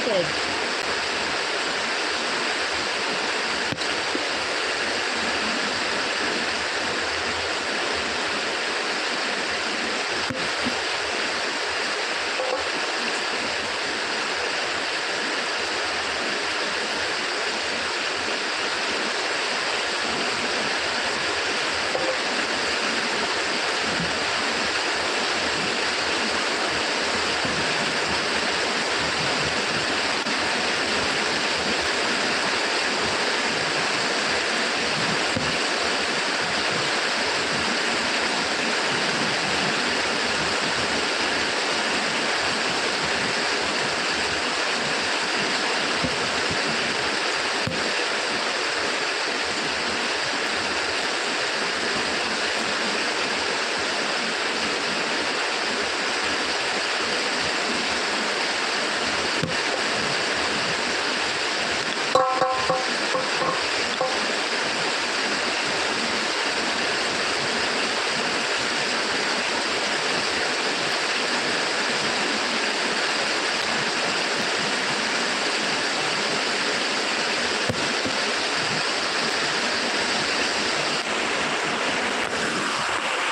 ಮಾಡ್ತಿರೋದು.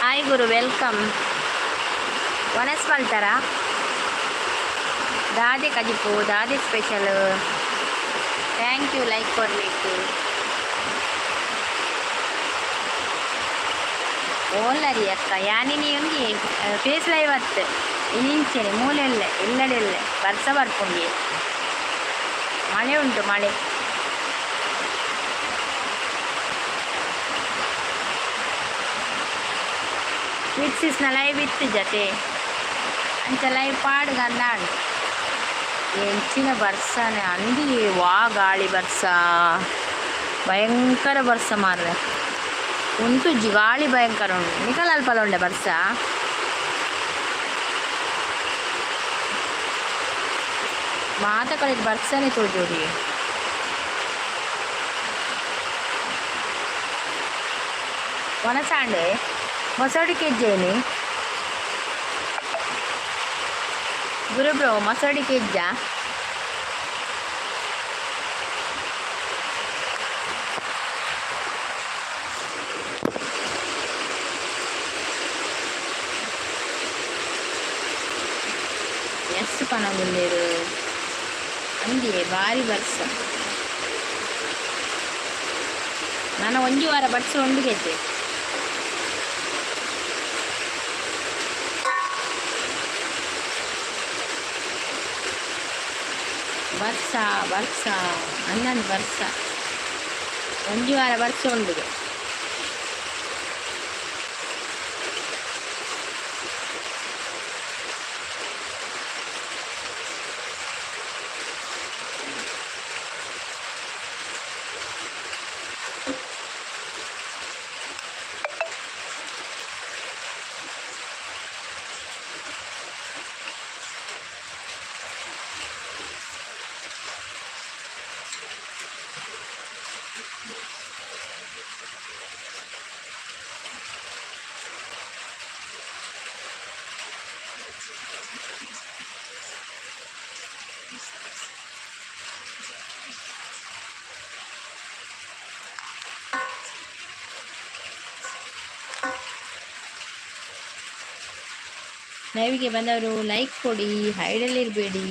ಹಾಯ್ ಗುರು, ವೆಲ್ಕಮ್. ವನಸ್ ಮಲ್ತಾರಾ ದಾದಿ ಕಜಿಪು ದಾದಿ ಸ್ಪೆಷಲ್. ಥ್ಯಾಂಕ್ ಯು ಲೈಕ್ ಕೊಡಲಿಕ್ಕೆ. ಓಲ್ಲರಿ ಅಕ್ಕ ಯಾನಿನಿ ಒಂಗಿ ಫೇಸ್ ಲೈವ್ ಅತ್ತೆ ಇನಿಂಚೆನೆ ಮೂಲೆಯಲ್ಲೇ ಎಲ್ಲೆಡೆಯಲ್ಲೇ ಬರ್ಸ ಬರ್ಪುಂಡಿ. ಮಳೆ ಉಂಟು, ಮಳೆ. ವಿಕ್ಸಿಸ್ನ ಲೈವ್ ಇತ್ತು ಜತೆ ಅಂಚ ಲೈವ್ ಪಾಡ್ಗಂದಾಂಡು ಎಂಚಿನ ಬರ್ಸನೆ ಅಂದಿ ವಾ ಗಾಳಿ ಬರ್ಸ ಭಯಂಕರ ಬರ್ಸ ಮಾರ್ರೆ ಉಂಟು ಗಾಳಿ ಭಯಂಕರ ಉಂಟು. ನಿಕಲ್ ಅಲ್ಪಲ ಉಂಡೆ ಬರ್ಸ ಮಾತ ಕಳೆದ ಬರ್ಸನೆ ತೋಜೋಡಿ. ಒಣಸಾಂಡೆ ಮಸಡಿ ಕೆಜ್ಜೇನಿ ಗುರು ಬ್ರೋ, ಮಸಡಿ ಕೆಜ್ಜ ಎಷ್ಟು ಪನ ಮುಂದೇರು ಅಂದಿಯೇ ಭಾರಿ ಬರ್ಸ. ನಾನು ಒಂಜಿ ವಾರ ಬರ್ಸ ಒಂದು ಗೆದ್ದೆ. ಬರ್ಸ ಬರ್ಸ ಅನ್ನೊಂದು ಬರ್ಸ ಒಂಜಿ ವಾರ ಬರ್ಸ ಉಂಡುಗೆ. ಲೈವ್ಗೆ ಬಂದವರು ಲೈಕ್ ಕೊಡಿ, ಹೈಡಲ್ಲಿರಬೇಡಿ.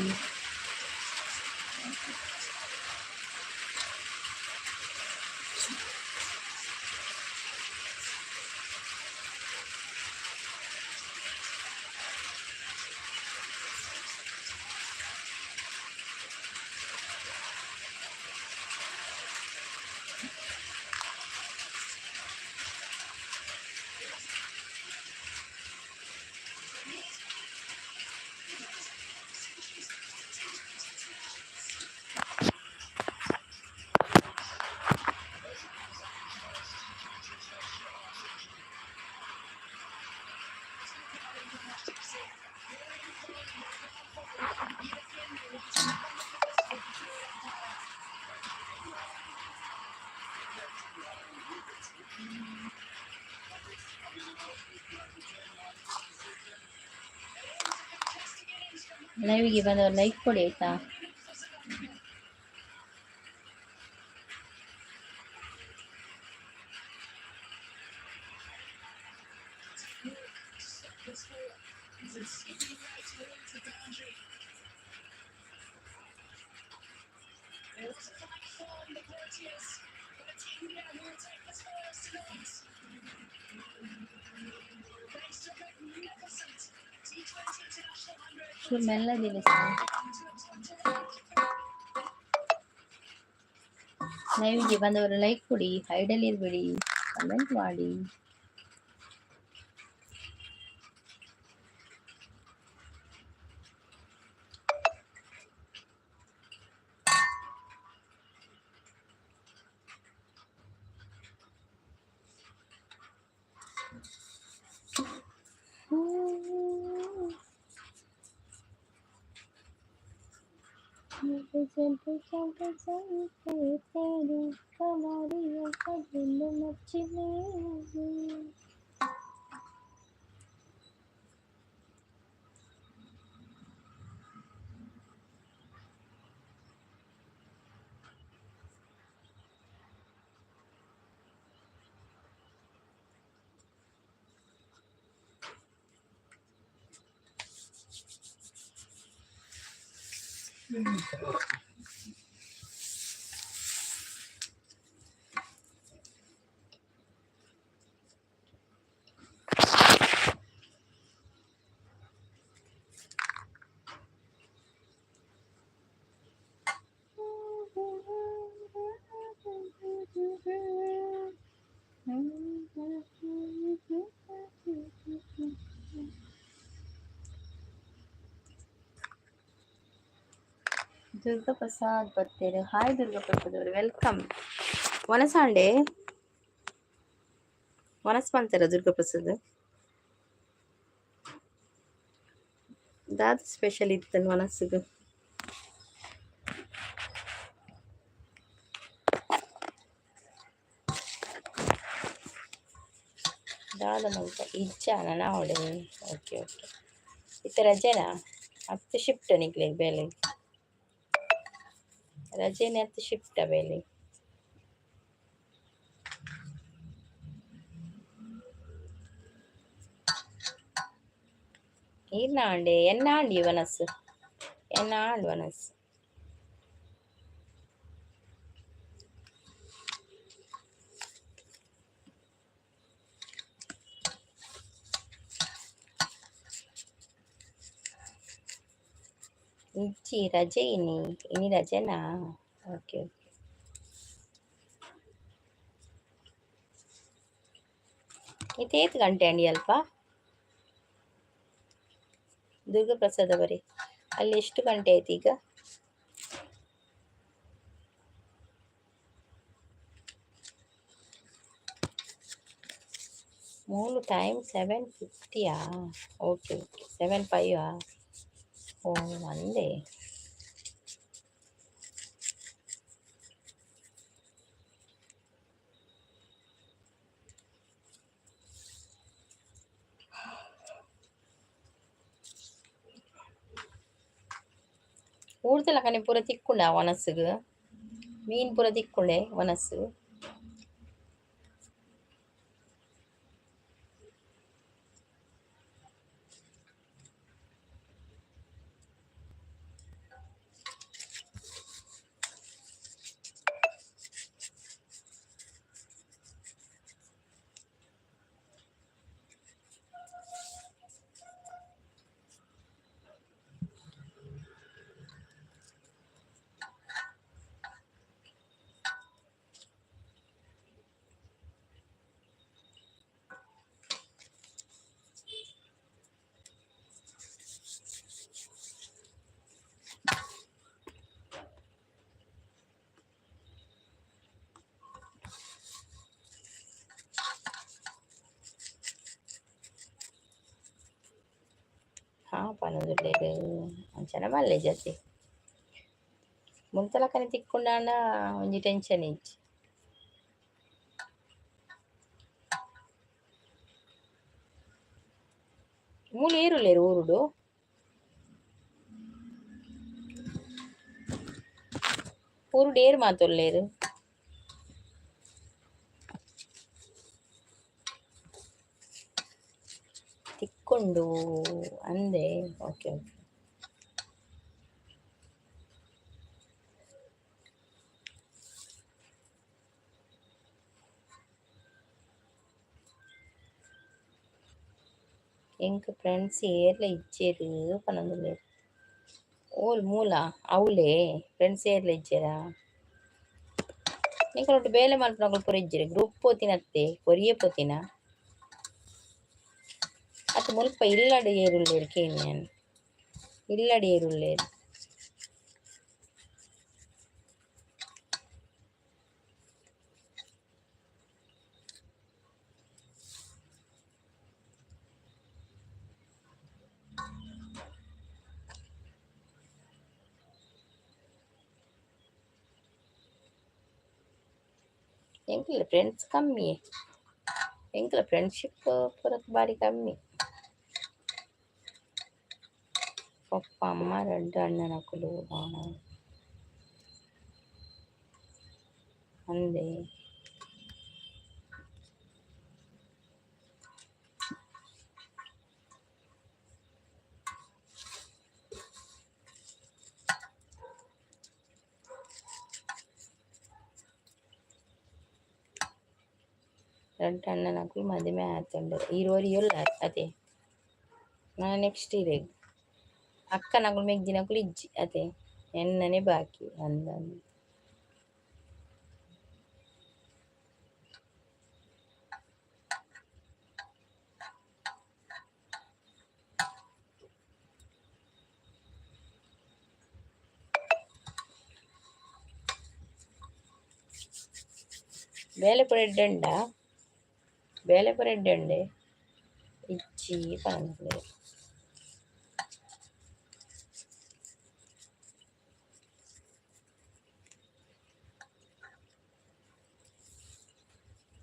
ಲೈವಿಗೆ ಬಂದವರು ಲೈಕ್ ಕೊಡಿ ಆಯ್ತಾ. ಮೆಲ್ಲದಿಲ್ಲ ಲೈವ್ಗೆ ಬಂದವರು ಲೈಕ್ ಕೊಡಿ, ಹೈಡಲ್ಲಿ ಇರಬೇಡಿ, ಕಮೆಂಟ್ ಮಾಡಿ. ದುರ್ಗಾ ಪ್ರಸಾದ್ ಬರ್ತೀರಿ. ಹಾಯ್ ದುರ್ಗಾ ಪ್ರಸಾದ್ ಅವರು, ವೆಲ್ಕಮ್. ವನಸಾಂಡೆ ವನಸ್ ಬಂತಾರ ದುರ್ಗಾ ಪ್ರಸಾದ್ ದಾದ ಸ್ಪೆಷಲ್ ಇತ್ತು ವನಸ್ಸಿಗೆ. ದಾದ ಮಂತ ಇಜ್ಜಾನ ನಾವಡೆ. ಓಕೆ ಓಕೆ ಇತ್ತ ರಜೆನಾ ಹತ್ತು ಶಿಫ್ಟ್ ನಿಕ್ಲೆ ಬೇಲೆ ರಜೆನೆ ಹತ್ತು ಶಿಫ್ಟ ಬೇಲೆ ಇಲ್ಲ ಅಂಡೆ ಎನ್ನ ಅಂಡಿ ವನಸ್ ಎನ್ನ ಆಂಡ್ ವನಸ್ ಇಜ್ಜಿ ರಜೆ ಇನಿ ರಜೆನಾ. ಓಕೆ ಓಕೆ ಇತ್ತೇತು ಗಂಟೆ ಅಂಡಿ ಅಲ್ಪ ದುರ್ಗಾ ಪ್ರಸಾದ್ ಅವರೇ, ಅಲ್ಲಿ ಎಷ್ಟು ಗಂಟೆ ಆಯ್ತು ಈಗ? ಮೂರು ಟೈಮ್ 7:50ಯಾ? Okay okay 7:05. ಓ ಒಂದೇ. ಊರ್ದಲ್ಲ ಕನೆ ಪೂರ ತಿಕ್ಕೊಂಡ ವನಸ್ಸಿಗೆ ಮೀನು ಪೂರ ತಿಕ್ಕೊಂಡೆ ವನಸ್ಸು. ಪನದುಲ್ಲೇರು ಅಂಚನ ಮಲ್ಲೆ ಜಾತಿ ಮುಂತಲ ಕನೆ ತಿಕ್ಕೊಂಡಾನ ಒಂಜಿ ಟೆನ್ಷನ್ ಇಜ್ಜಿ. ಮೂಲು ಏರುಲೇರು ಊರುಡು ಊರುಡು ಏರು ಮಾತೊಲ್ಲೇರು. ತಿಕ್ಕೊಂಡು ಅಂದೆ. Okay okay. ಎಂಕ್ ಫ್ರೆಂಡ್ಸ್ ಏರ್ಲ ಇಜ್ಜೇರು ಪನೊಂದುಲ್ಲೆ ಓಲ್ ಮೂಲ ಅವಳೇ ಫ್ರೆಂಡ್ಸ್ ಏರ್ಲ ಇಜ್ಜೇರಾ ನಿಂಗಳೊಟ್ಟು ಬೇಲೆ ಮಲ್ಪನಗಳು ಪೂರ ಇಜ್ಜೇರಿ ಗ್ರೂಪ್ ಪೋತಿನತ್ತೆ ಕೊರಿಯೆ ಪೋತಿನ ಅದು ಮುಲ್ಪ ಇಲ್ಲಡಿ ಏರುಳ್ಳೇರು ಕೇನಿಯನ್ ಇಲ್ಲಡಿ ಏರುಳ್ಳೇರು ಎಂಕ್ಲ ಫ್ರೆಂಡ್ಸ್ ಕಮ್ಮಿ ಎಂಕ್ಲ ಫ್ರೆಂಡ್ಶಿಪ್ ಪೂರಕ್ಕೆ ಬಾರಿ ಕಮ್ಮಿ. ಪಪ್ಪ ಅಮ್ಮ 2 ಅಣ್ಣನಕುಲು ಅಂದೆ. രണ്ട് അണ്ണനക്കുൾ മതിമ ആത്തുണ്ട് ഈരോരിയുള്ള അതെ ನಾ ನೆಕ್ಸ್ಟ್ ಇರೆ ಅಕ್ಕ ನಗಳು ಮೆಗ್ದಿನಕುಲು ಇಜ್ಜಿ ಅದೇ ಎನ್ನನೆ ಬಾಕಿ ಅಂದಂದು ಬೇಲೆಪುರ ಎಡ್ಡೆಂಡ ಬೇಲೆಪುರ ಎಡ್ಡೆಂಡೆ ಇಜ್ಜಿ ಪಂದ್ಲೆ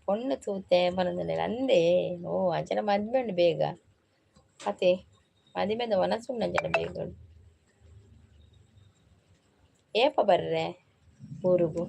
பொண்ணு தூத்தே பனந்தಲೆ ಅಂದೆ. ಓ ಅಂಚನ ಮದ್ಮೆ ಉಂಡು ಬೇಗ ಅತೆ ಮದಿಮೆದ ಒನಸುಂಡು ಅಂಚನ ಬೇಗ ಏಪ ಬರ್ರೆ ಊರುಗು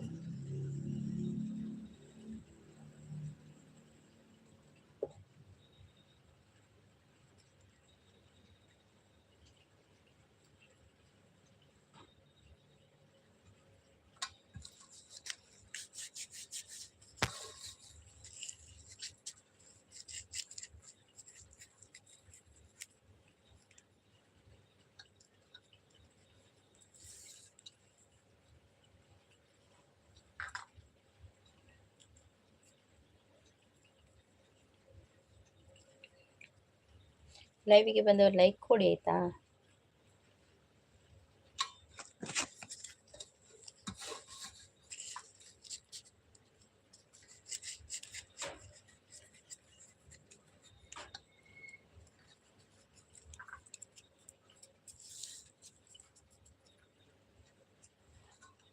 ಲೈವಿಗೆ ಬಂದವರು ಲೈಕ್ ಕೊಡಿ ಆಯ್ತಾ.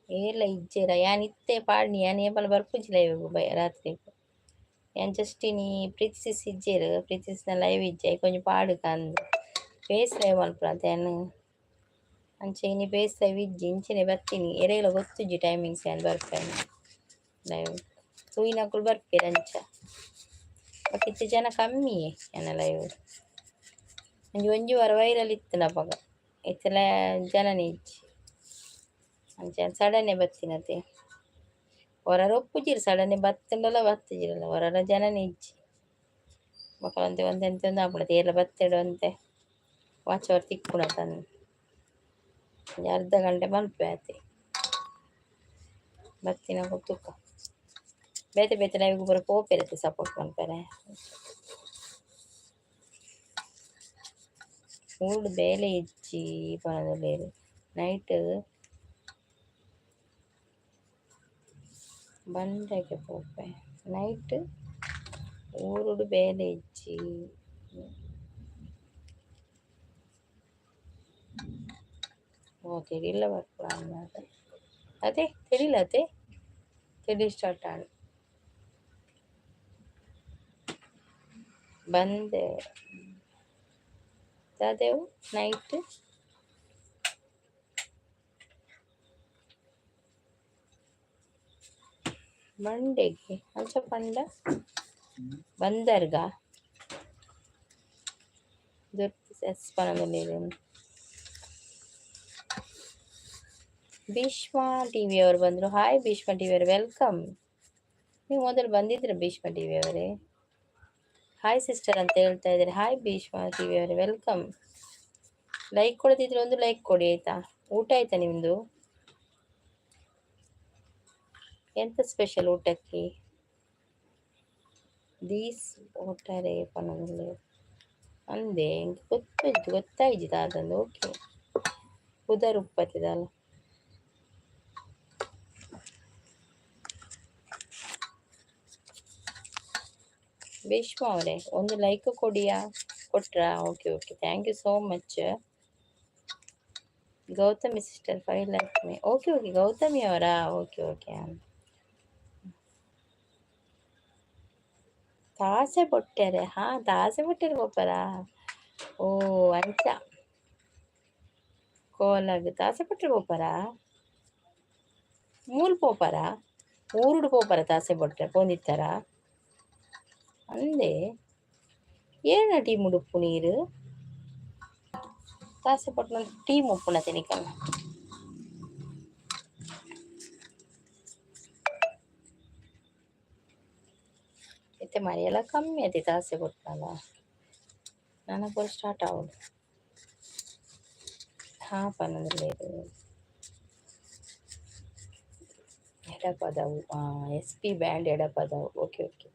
ಏರ್ಲ ಇಜ್ಜೇರ ಯಾನ್ ಇತ್ತೆ ಪಾಡ್ನಿ ಯಾನ್ ಏಪಲ ಬರ್ಪುಜಿ ಲೈವ್ ರಾತ್ರಿ ಯಾನ್ ಜಸ್ಟ್ ನೀ ಪ್ರೀತಿಸಿಸ್ ಇಜ್ಜೇರು ಪ್ರೀತಿಸಿನ ಲೈವ್ ಇಜ್ಜೆ ಕೊಂಚ ಪಾಡು ಕಂದು ಫೇಸ್ ಲೈವ್ ಮಲ್ಪುರ ಯಾನ್ ಅಂಚೆ ಇನಿ ಫೇಸ್ ಲೈವ್ ಇಜ್ಜಿ ಇಂಚೆನೆ ಬರ್ತೀನಿ ಎರೆಗಳ ಗೊತ್ತುಜ್ಜಿ ಟೈಮಿಂಗ್ಸ್ ಯಾನ್ ಬರ್ಪೇನೆ ಲೈವ್ ತೂಯಿನಕುಲು ಬರ್ಪೇರು ಅಂಚ ಬಟ್ ಇತ್ತೆ ಜನ ಕಮ್ಮಿ ಯಾನ ಲೈವ್ ಒಂಜಿ ವಾರ ವೈರಲ್ ಇತ್ತು ನಪಗ ಇತ್ತೆಲ್ಲ ಜನನೇ ಇಜ್ಜಿ ಅಂಚೆ ಸಡನ್ನೇ ಬತ್ತಿನತೆ ಹೊರರ ಒಪ್ಪುಜಿರು ಸಡನ್ನೇ ಬತ್ತಂಡಲ್ಲ ಬತ್ತಜಿರಲ್ಲ ಹೊರರ ಜನನೇ ಇಜ್ಜಿ ಮಕ್ಕಳಂತೆ ಒಂದೆಂತ ಒಂದು ಆಗ್ಬಿಡತ್ತೆ ಎಲ್ಲ ಬತ್ತಿಡು ಅಂತೆ ವಾಚ್ ಅವರ್ ತಿಕ್ಕುಣ ತಂದು ಅರ್ಧ ಗಂಟೆ ಮಲ್ಪೆ ಆತೆ ಬತ್ತಿನ ತುಕ್ಕ ಬೇತೆ ಬೇತೆ ಲೈವ್ಗೆ ಬರೋ ಪೋಪಿರತ್ತೆ ಸಪೋರ್ಟ್ ಮಾಡ್ತಾರೆ ಊರು ಬೇಲೆ ಇಜ್ಜಿ ಪಣದಲ್ಲಿ ನೈಟ್ ಬಂಡೆಗೆ ಪೋಪೆ ನೈಟ್ ಊರುಡು ಬೇಲೆ ಇಜ್ಜಿ ಓ ತಿಳಿಲ್ಲ ಬರ್ಪುರ ಅದೇ ತಿಳಿಲ್ಲ ಅದೇ ತಿಳಿ ಸ್ಟಾರ್ಟ್ ಆಡು ಬಂದೆ ಅದೇವು ನೈಟ್ ಮಂಡೆಗೆ ಅಂಚ ಪಂಡ ಬಂದರ್ಗ ಎಸ್ ಪನದಲ್ಲಿ ಭೀಷ್ಮ ಟಿವಿ ಅವರು ಬಂದರು. ಹಾಯ್ ಭೀಷ್ಮ ಟಿವಿ ಅವರು, ವೆಲ್ಕಮ್. ನೀವು ಮೊದಲು ಬಂದಿದ್ರೆ ಭೀಷ್ಮ ಟಿವಿ ಅವರೇ. ಹಾಯ್ ಸಿಸ್ಟರ್ ಅಂತ ಹೇಳ್ತಾ ಇದ್ದಾರೆ. ಹಾಯ್ ಭೀಷ್ಮ ಟಿವಿ ಅವರೇ, ವೆಲ್ಕಮ್. ಲೈಕ್ ಕೊಡದಿದ್ರೆ ಒಂದು ಲೈಕ್ ಕೊಡಿ ಆಯ್ತಾ. ಊಟ ಆಯ್ತಾ ನಿಮ್ಮದು? ಎಂತ ಸ್ಪೆಷಲ್ ಊಟಕ್ಕೆ? ದೀಸ್ ಒಟ್ಟಾರೆ ಪನದಲ್ಲಿ ಅಂದೆ ಗೊತ್ತಾಯ್ತು ಅದಂದು. ಓಕೆ, ಉದರ್ ಉಪ್ಪತ್ತಿದಲ್ಲ. ಭೀಷ್ಮ ಅವರೇ ಒಂದು ಲೈಕ್ ಕೊಡಿಯಾ? ಕೊಟ್ರಾ? Okay okay, thank you so much. Gautami sister 5 like ಮೇ. ಓಕೆ ಓಕೆ, ಗೌತಮಿ ಅವರಾ? Okay okay. ತಾಸೆ ಬೊಟ್ಟೆರೆ. ಹಾ, ತಾಸೆ ಬೊಟ್ಟೆರೆ ಬೋಪರಾ. ಓ ಅಂಚ ಕೋಲಾಗ ತಾಸೆ ಬೊಟ್ಟೆರೆ ಬೋಪರಾ. ಮೂಲ್ ಪೋಪರ ಊರುಡು ಪೋಪರ ತಾಸೆ ಬೊಟ್ಟರೆ ಪೋಂದಿತ್ತಾರ ಅಂದೆ. ಏನ ಟೀಮ್ ಉಡುಪು ನೀರು ತಾಸೆ ಪೊಟ್ಟಣ ಟೀಮ್ ಉಪ್ಪುನ ತಿನಿಕಲ್ಲ. ಮತ್ತೆ ಮಳೆಯೆಲ್ಲ ಕಮ್ಮಿ ಐತಿ ತಾಸೆ ಕೊಟ್ಟನಲ್ಲ. ನನಗೂ ಸ್ಟಾರ್ಟ್ ಆಗೋದು. ಹಾ ಪನ್ನದಲ್ಲಿ ಎಡಪದವು. ಎಸ್ ಪಿ ಬ್ಯಾಂಡ್ ಎಡಪದವು. Okay okay.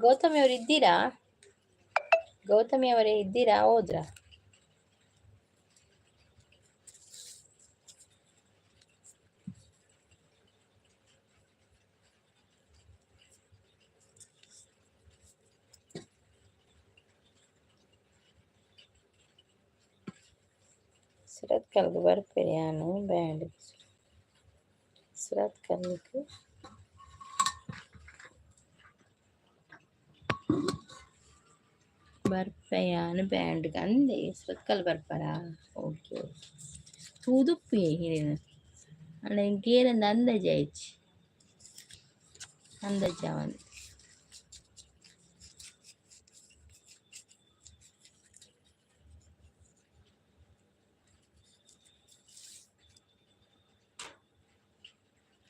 ಗೌತಮಿ ಅವರು ಇದ್ದೀರಾ? ಗೌತಮಿ ಅವರೇ ಇದ್ದೀರಾ? ಹೋದ್ರಾ? ಸುರತ್ಕಲ್ಗೆ ಬರ್ಪೇನೆ ನಾನು. ಬ್ಯಾಂಡ್ ಸುರತ್ಕಲ್ಗೆ ಬರ್ಪೆಯಾನು ಬ್ಯಾಂಡ್ಗೆ ಅಂದೆ. ಸುರತ್ಕಲ್ ಬರ್ಪಾರ? Okay okay. ತೂದುಪ್ಪು ಹಿರಿನ ಅಲ್ಲ ಇಂಕೇರಂದ ಅಂದಾಜ ಆಯ್ಚಿ ಅಂದಾಜ ಒಂದು.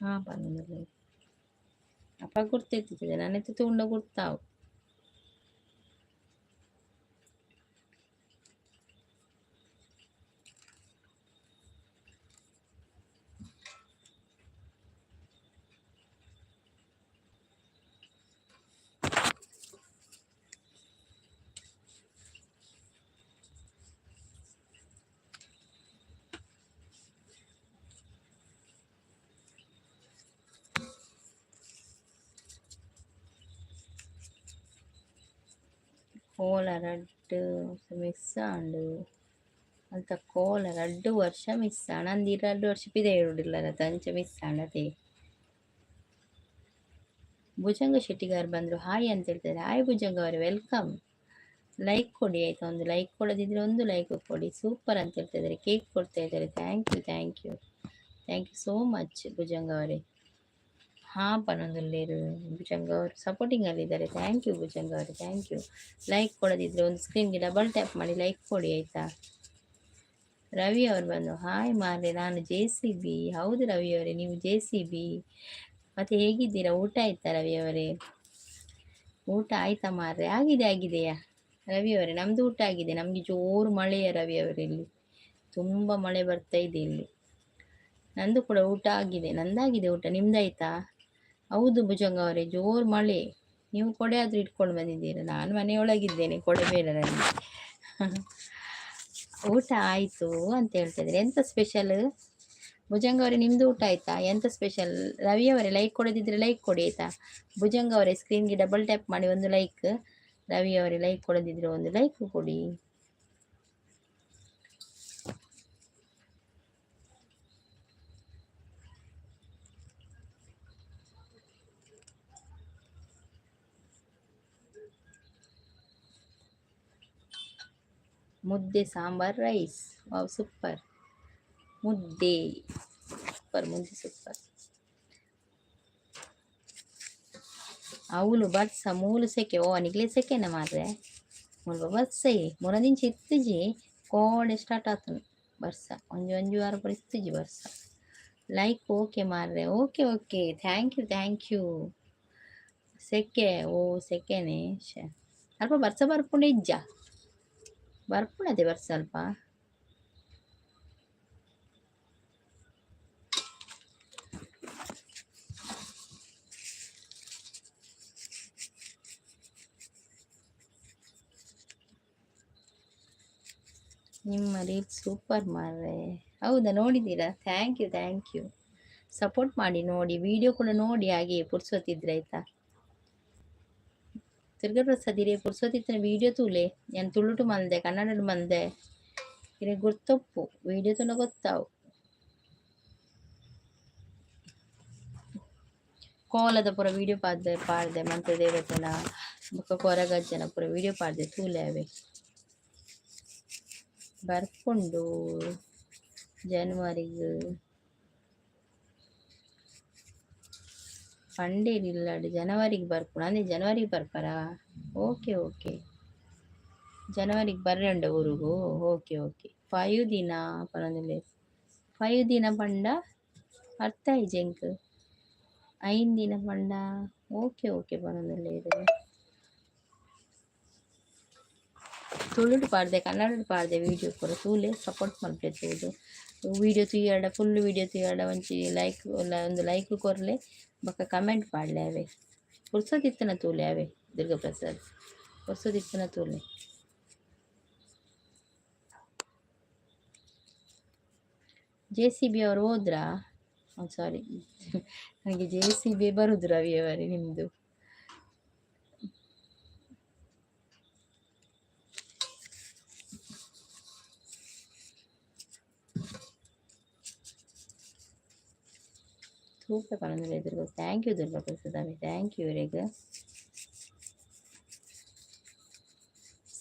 ಹಾ ಬಂದಿಲ್ಲ ಅಪ್ಪ ಗುರ್ತಿರ್ತಿದೆ. ನನ್ನೈತೆ ತುಂಡ ಗುರ್ತಾವು. ಕೋಲ ರಡ್ಡು ಮಿಸ್ ಆಂಡು ಅಂತ ಕೋಲ 2 ವರ್ಷ ಮಿಸ್ ಆಣ ಅಂದು 2 ವರ್ಷ ಪಿದೆ ಇರುವುದಿಲ್ಲ ತಂಚ ಮಿಸ್ ಆಣತೆ. ಭುಜಂಗ ಶೆಟ್ಟಿಗಾರ್ ಬಂದರು. ಹಾಯ್ ಅಂತ ಹೇಳ್ತಾರೆ. ಹಾಯ್ ಭುಜಂಗ ಅವರೇ, ವೆಲ್ಕಮ್. ಲೈಕ್ ಕೊಡಿ ಆಯ್ತಾ. ಒಂದು ಲೈಕ್ ಕೊಡದಿದ್ರೆ ಒಂದು ಲೈಕ್ ಕೊಡಿ. ಸೂಪರ್ ಅಂತ ಹೇಳ್ತಾ ಇದ್ದಾರೆ. ಕೇಕ್ ಕೊಡ್ತಾ ಇದ್ದಾರೆ. Thank you thank you thank you so much Bhujanga ಅವರೇ. ಹಾ ಪನೊಂದುಲ್ಲೇರು ಭುಜಂಗ ಅವರು ಸಪೋರ್ಟಿಂಗ್ ಅಲ್ಲಿದ್ದಾರೆ. ಥ್ಯಾಂಕ್ ಯು ಭುಜಂಗ ಅವರೇ, ಥ್ಯಾಂಕ್ ಯು. ಲೈಕ್ ಕೊಡದಿದ್ರೆ ಒಂದು ಸ್ಕ್ರೀನ್ಗೆ ಡಬಲ್ ಟ್ಯಾಪ್ ಮಾಡಿ ಲೈಕ್ ಕೊಡಿ ಆಯ್ತಾ. ರವಿ ಅವರು ಬಂದು ಹಾಯ್ ಮಾರ್ರೆ, ನಾನು JCB. ಹೌದು ರವಿ ಅವರೇ, ನೀವು JCB. ಮತ್ತೆ ಹೇಗಿದ್ದೀರಾ? ಊಟ ಆಯ್ತಾ ರವಿ ಅವರೇ? ಊಟ ಆಯ್ತಾ ಮಾರ್ರೆ? ಆಗಿದೆಯಾ ರವಿ ಅವರೇ? ನಮ್ದು ಊಟ ಆಗಿದೆ. ನಮ್ಗೆ ಜೋರು ಮಳೆಯ ರವಿ ಅವರೇ, ಇಲ್ಲಿ ತುಂಬ ಮಳೆ ಬರ್ತಾ ಇದೆ ಇಲ್ಲಿ. ನಂದು ಕೂಡ ಊಟ ಆಗಿದೆ. ನಂದಾಗಿದೆ ಊಟ. ನಿಮ್ದಾಯ್ತಾ? ಹೌದು ಭುಜಂಗ ಅವರೇ, ಜೋರು ಮಳೆ. ನೀವು ಕೊಡೆ ಆದ್ರೂ ಇಟ್ಕೊಂಡು ಬಂದಿದ್ದೀರಾ. ನಾನು ಮನೆಯೊಳಗಿದ್ದೇನೆ, ಕೊಡೆ ಬೇಡ ನನಗೆ. ಊಟ ಆಯಿತು ಅಂತ ಹೇಳ್ತಾ ಇದ್ದಾರೆ. ಎಂತ ಸ್ಪೆಷಲ್ ಭುಜಂಗ ಅವರೇ? ನಿಮ್ಮದು ಊಟ ಆಯ್ತಾ? ಎಂತ ಸ್ಪೆಷಲ್? ರವಿ ಅವರೇ ಲೈಕ್ ಕೊಡದಿದ್ರೆ ಲೈಕ್ ಕೊಡಿ ಆಯ್ತಾ. ಭುಜಂಗ ಅವರೇ ಸ್ಕ್ರೀನ್ಗೆ ಡಬಲ್ ಟ್ಯಾಪ್ ಮಾಡಿ ಒಂದು ಲೈಕ್. ರವಿ ಅವರೇ ಲೈಕ್ ಕೊಡದಿದ್ರೆ ಒಂದು ಲೈಕ್ ಕೊಡಿ. ಮುದ್ದೆ ಸಾಂಬಾರ್ ರೈಸ್. Wow super. ಮುದ್ದೆ ಸೂಪರ್, ಮುದ್ದೆ ಸೂಪರ್. అవును బర్స మూలు సెకే ఓ నిగ్లే సెకేన ಮಾರ್ರೆ ಮುಲ್ಪ ಬರ್ಸೈ ಮುರದಿಂಚಿ ಇತ್ತಿಜಿ ಕೋಡೆ ಸ್ಟಾರ್ಟ್ ಆತನು ಬರ್ಸ ಒಂಜಿ ಒಂಜಿ ವಾರ ಪೂರ ಇತ್ತಿಜಿ ಬರ್ಸ. ಲೈಕ್ ಓಕೆ ಮಾರ್ರೆ, ಓಕೆ ಓಕೆ, ಥ್ಯಾಂಕ್ ಯು. ಸೆಕೆ ಓ ಸೆಕೆನೆ ಅಲ್ಪ ಬರ್ಸ ಬರ್ಪುಂಡು ಇಜ್ಜ ಬರ್ಪುಣದೆ ಬರ್ಸ ಅಲ್ಪ. ನಿಮ್ಮ ರೀಲ್ ಸೂಪರ್ ಮಾರ್ರೆ. ಹೌದಾ, ನೋಡಿದ್ದೀರಾ? Thank you. ಸಪೋರ್ಟ್ ಮಾಡಿ, ನೋಡಿ ವಿಡಿಯೋ ಕೂಡ ನೋಡಿ ಹಾಗೆ ಪುರ್ಸೊತ್ತಿದ್ರೆ ಆಯ್ತಾ. ತಿರ್ಗ ಪ್ರಸಾದ್ ಇರೇ ಪುರ್ಸೊತ್ತಿತ್ತಿನ ವಿಡಿಯೋ ತೂಲೆ ನಾನು ತುಳುಟು ಮಂದೆ ಕನ್ನಡಡು ಮಂದೆ ಇರೇ ಗುರ್ತೊಪ್ಪು ವಿಡಿಯೋ ತುನ ಗೊತ್ತಾವು. ಕೋಲದ ಪೂರ ವಿಡಿಯೋ ಪಾಡ್ದೆ ಮಂತ್ರ ದೇವತೆನ ಬೊಕ್ಕ ಕೊರಗಜ್ಜನ ಪೂರ ವಿಡಿಯೋ ಪಾಡ್ದೆ ತೂಲೆ ಅವೆ ಬರ್ಪುಂಡು ಜನವರಿಗೆ ಪಂಡೇರಿಲ್ಲಾಡು ಜನವರಿಗೆ ಬರ್ಪುಂಡು ಅಂದ್ರೆ ಜನವರಿಗೆ ಬರ್ಪಾರಾ? ಓಕೆ ಜನವರಿಗೆ ಬರ್ರೆಂಡ ಊರುಗು. ಓಕೆ 5 ದಿನ ಪನೊಂದುಲ್ಲೆ 5 ದಿನ ಪಂಡ ಅರ್ಥ ಐಜೆಂಕ್ 5 ದಿನ ಪಂಡ. ಓಕೆ ಪನೊಂದುಲ್ಲೆರ್ ತುಳುಟು ಪಾಡ್ದೆ ಕನ್ನಡಡು ಪಾಡ್ದೆ ವಿಡಿಯೋ ಪೂರ ತೂಲೆ ಸಪೋರ್ಟ್ ಮಲ್ಪೆ ತೂದು. ವಿಡಿಯೋ ತುಯ್ಯಾಡ ಫುಲ್ ವಿಡಿಯೋ ತುಯ್ಯಾಡ ಒಂಚಿ ಲೈಕ್ ಒಂದು ಲೈಕ್ ಕೊರ್ಲೆ ಬೊಕ್ಕ ಕಮೆಂಟ್ ಪಾಡ್ಲೆ ಅವೆ ಪುರ್ಸೊತ್ತಿತ್ತನ ತೂಲೆ ಅವೆ. ದುರ್ಗಾಪ್ರಸಾದ್ ಪುರ್ಸೊತ್ತಿತ್ತನ ತೂಲೆ. JCB ಅವರು ಹೋದ್ರಾ? ಸಾರಿ ನನಗೆ JCB ಬರುದು ರವಿ ಅವರೇ ನಿಮ್ಮದು. ಸೂಪರ್ ಪನೊಂದುಲ್ಲೆ ದುರ್ಗಾ. ಥ್ಯಾಂಕ್ ಯು ದುರ್ಗಾಪ್ರಸಾದ್ ಅವೇ, ಥ್ಯಾಂಕ್ ಯು ಇವರಿಗೆ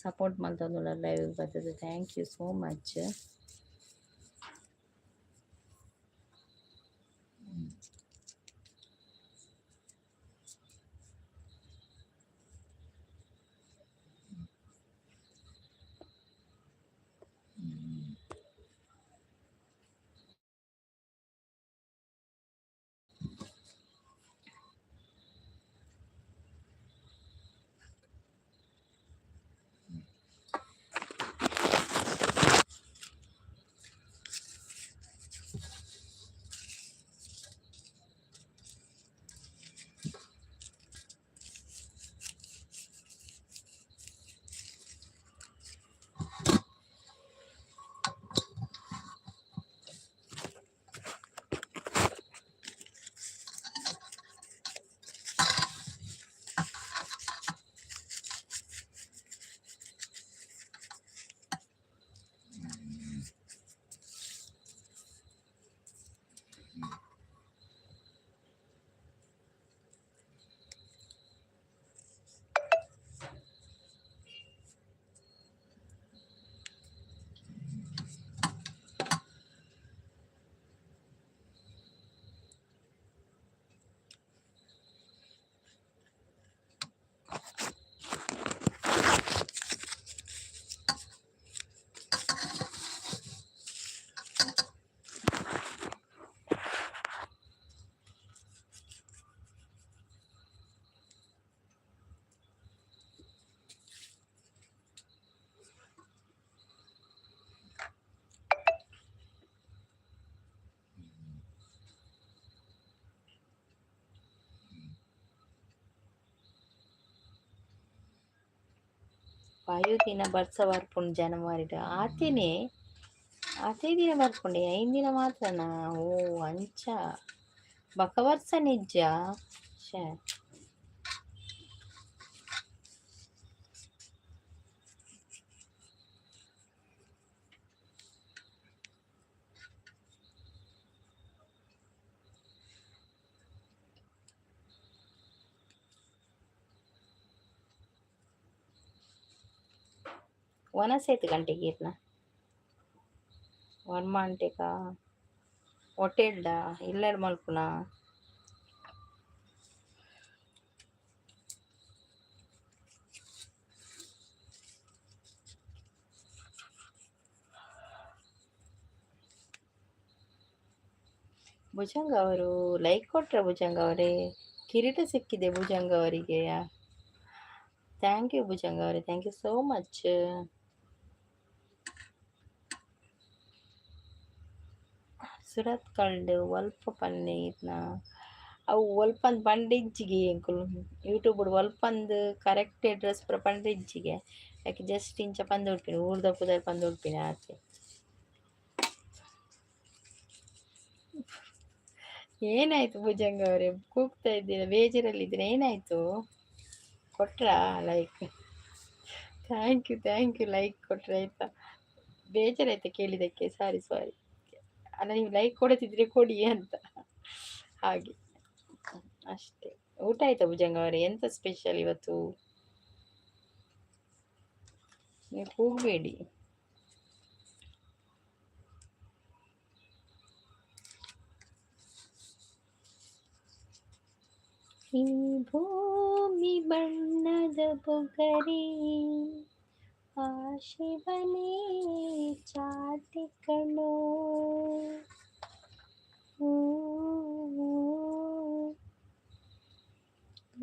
ಸಪೋರ್ಟ್ ಮಲ್ತೊಂದುಲ್ಲ ಲೈವ್ ಬರ್ತದೆ. Thank you so much. ದಿನ ಬರ್ಸ ಬರ್ಪುಂಡು ಜನವರಿದ ಆತೆ ದಿನ ಬರ್ಪುಂಡೆ 5 ದಿನ ಮಾತ್ರನಾ? ಓ ಅಂಚ ಬಕ ವರ್ಷ ನಿಜ. ಶೇ वनस गंटेಗೆ ಇರ್ನ ವರ್ಮಾಂಟೆಗ ಹೊಟೇಲ್ಡ ಇಲ್ಲೆಡ್ ಮಲ್ಪುನ ಭುಜಂಗ ಅವರು ಲೈಕ್ ಕೊಟ್ರ ಭುಜಂಗ ಅವರೇ ಕಿರೀಟ ಸಿಕ್ಕಿದೆ ಭುಜಂಗ ಅವರಿಗೆ ಥ್ಯಾಂಕ್ ಯು ಭುಜಂಗ ಅವರೇ ಥ್ಯಾಂಕ್ ಯು ಸೋ ಮಚ್ ಸುರತ್ ಕಲ್ಡು ಒಲ್ಪ ಪನ್ನೆ ಇದ್ನ ಅವು ಒಲ್ಪಂದು ಪಂಡಿಜ್ಜಿಗೆ ಎಂಕುಲು ಯೂಟ್ಯೂಬ್ ಒಲ್ಪಂದು ಕರೆಕ್ಟ್ ಅಡ್ರೆಸ್ ಪೂರ ಪಂಡಿಜ್ಜಿಗೆ ಯಾಕೆ ಜಸ್ಟ್ ಇಂಚ ಪಂದು ಉಡ್ಪಿನಿ ಊರ್ದ ಪುದರ್ ಪಂದು ಉಡ್ಪಿನಿ ಆಚೆ ಏನಾಯ್ತು ಭುಜಂಗ ಅವರೇ ಕೂಗ್ತಾ ಇದ್ದೀರಾ ಬೇಜಾರಲ್ಲಿದ್ದೀರಾ ಏನಾಯ್ತು ಕೊಟ್ರಾ ಲೈಕ್ ಥ್ಯಾಂಕ್ ಯು ಲೈಕ್ ಕೊಟ್ರೆ ಆಯ್ತಾ ಬೇಜಾರಾಯ್ತಾ ಕೇಳಿದ್ದಕ್ಕೆ ಸಾರಿ ಅಲ್ಲ ನೀವು ಲೈಕ್ ಕೊಡುತ್ತಿದ್ರೆ ಕೊಡಿ ಅಂತ ಹಾಗೆ ಅಷ್ಟೇ ಊಟ ಆಯ್ತಾ ಭುಜಂಗ ಅವರೇ ಎಂತ ಸ್ಪೆಷಲ್ ಇವತ್ತು ನೀವು ಕೂಗಬೇಡಿ ಈ ಭೂಮಿ ಬಣ್ಣದ ಬುಗರಿ ಆ ಶಿವನೇ ಚಾಟಿ ಕಣೋ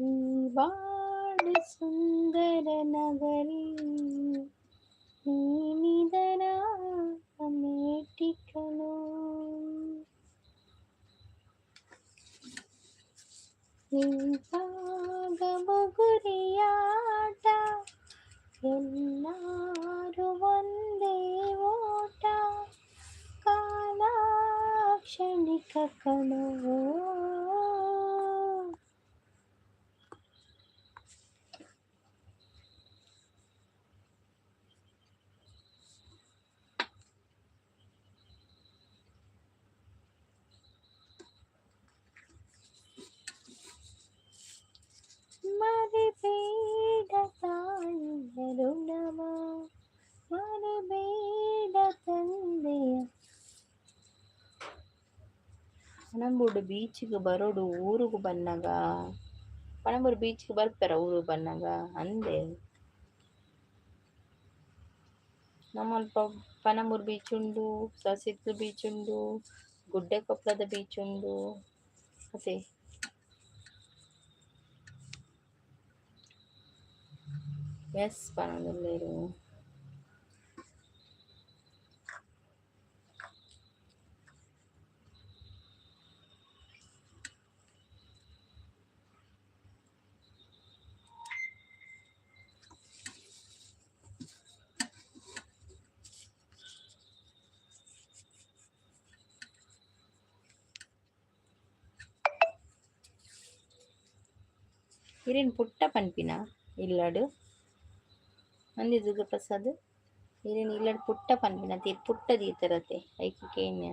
ಈ ಬಾಳು ಸುಂದರ ನಗರಿ ನೀನಿದರ ಮೇಟಿ ಕಣೋ ನಿಂತಾಗ ಬಗುರಿಯಾಟ ಎಲ್ಲಾರು ಒಂದೇ ಓಟ ಕಾಲ ಕ್ಷಣಿಕ ಕಣೋ ಮರಿಬೇಡ ತಾಯಿಯ ಋಣವ ಮರಿಬೇಡ ತಂದೆಯ ಪಣಂಬೂಡು ಬೀಚಿಗೆ ಬರೋಡು ಊರಿಗೆ ಬನ್ನಾಗ ಪಣಂಬೂರು ಬೀಚ್ಗೆ ಬರ್ತಾರ ಊರಿಗೆ ಬನ್ನಾಗ ಅಂದೆ ನಮ್ಮಲ್ಪ ಪಣಂಬೂರು ಬೀಚ್ ಉಂಡು ಸಸಿತ್ಲು ಬೀಚ್ ಉಂಡು ಗುಡ್ಡೆಕೊಪ್ಪಲದ ಬೀಚ್ ಉಂಡು ಮತ್ತೆ ಎಸ್ ಪಣಂಬೂರು ಇರೇನು ಪುಟ್ಟ ಪನ್ಪಿನ ಇಲ್ಲಡು ಮಂದಿ ದುರ್ಗ ಪ್ರಸಾದ್ ಇರೇನು ಇಲ್ಲಡು ಪುಟ್ಟ ಪನ್ಪಿನ ತೀರ್ ಪುಟ್ಟ ದೀತರತೆ ಐಕೆ ಕೇನ್ಯ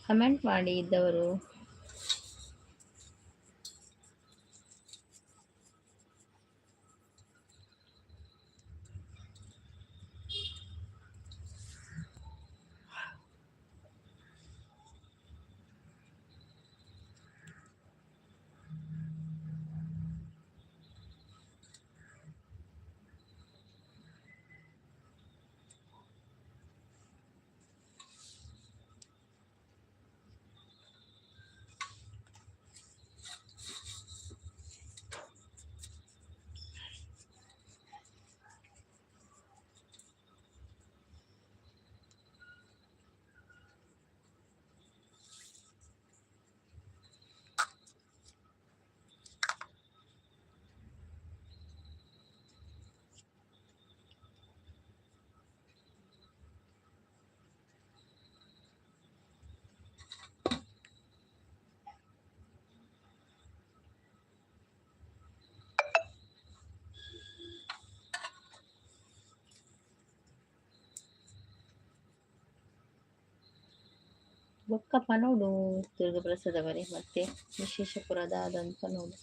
ಕಮೆಂಟ್ ಮಾಡಿ ಇದ್ದವರು. ಬೊಕ್ಕಪ್ಪ ನೋಡು ದುರ್ಗಪ್ರಸಾದ್ ಅವರೇ, ಮತ್ತೆ ವಿಶೇಷಪುರದಾದಂತ ನೋಡು.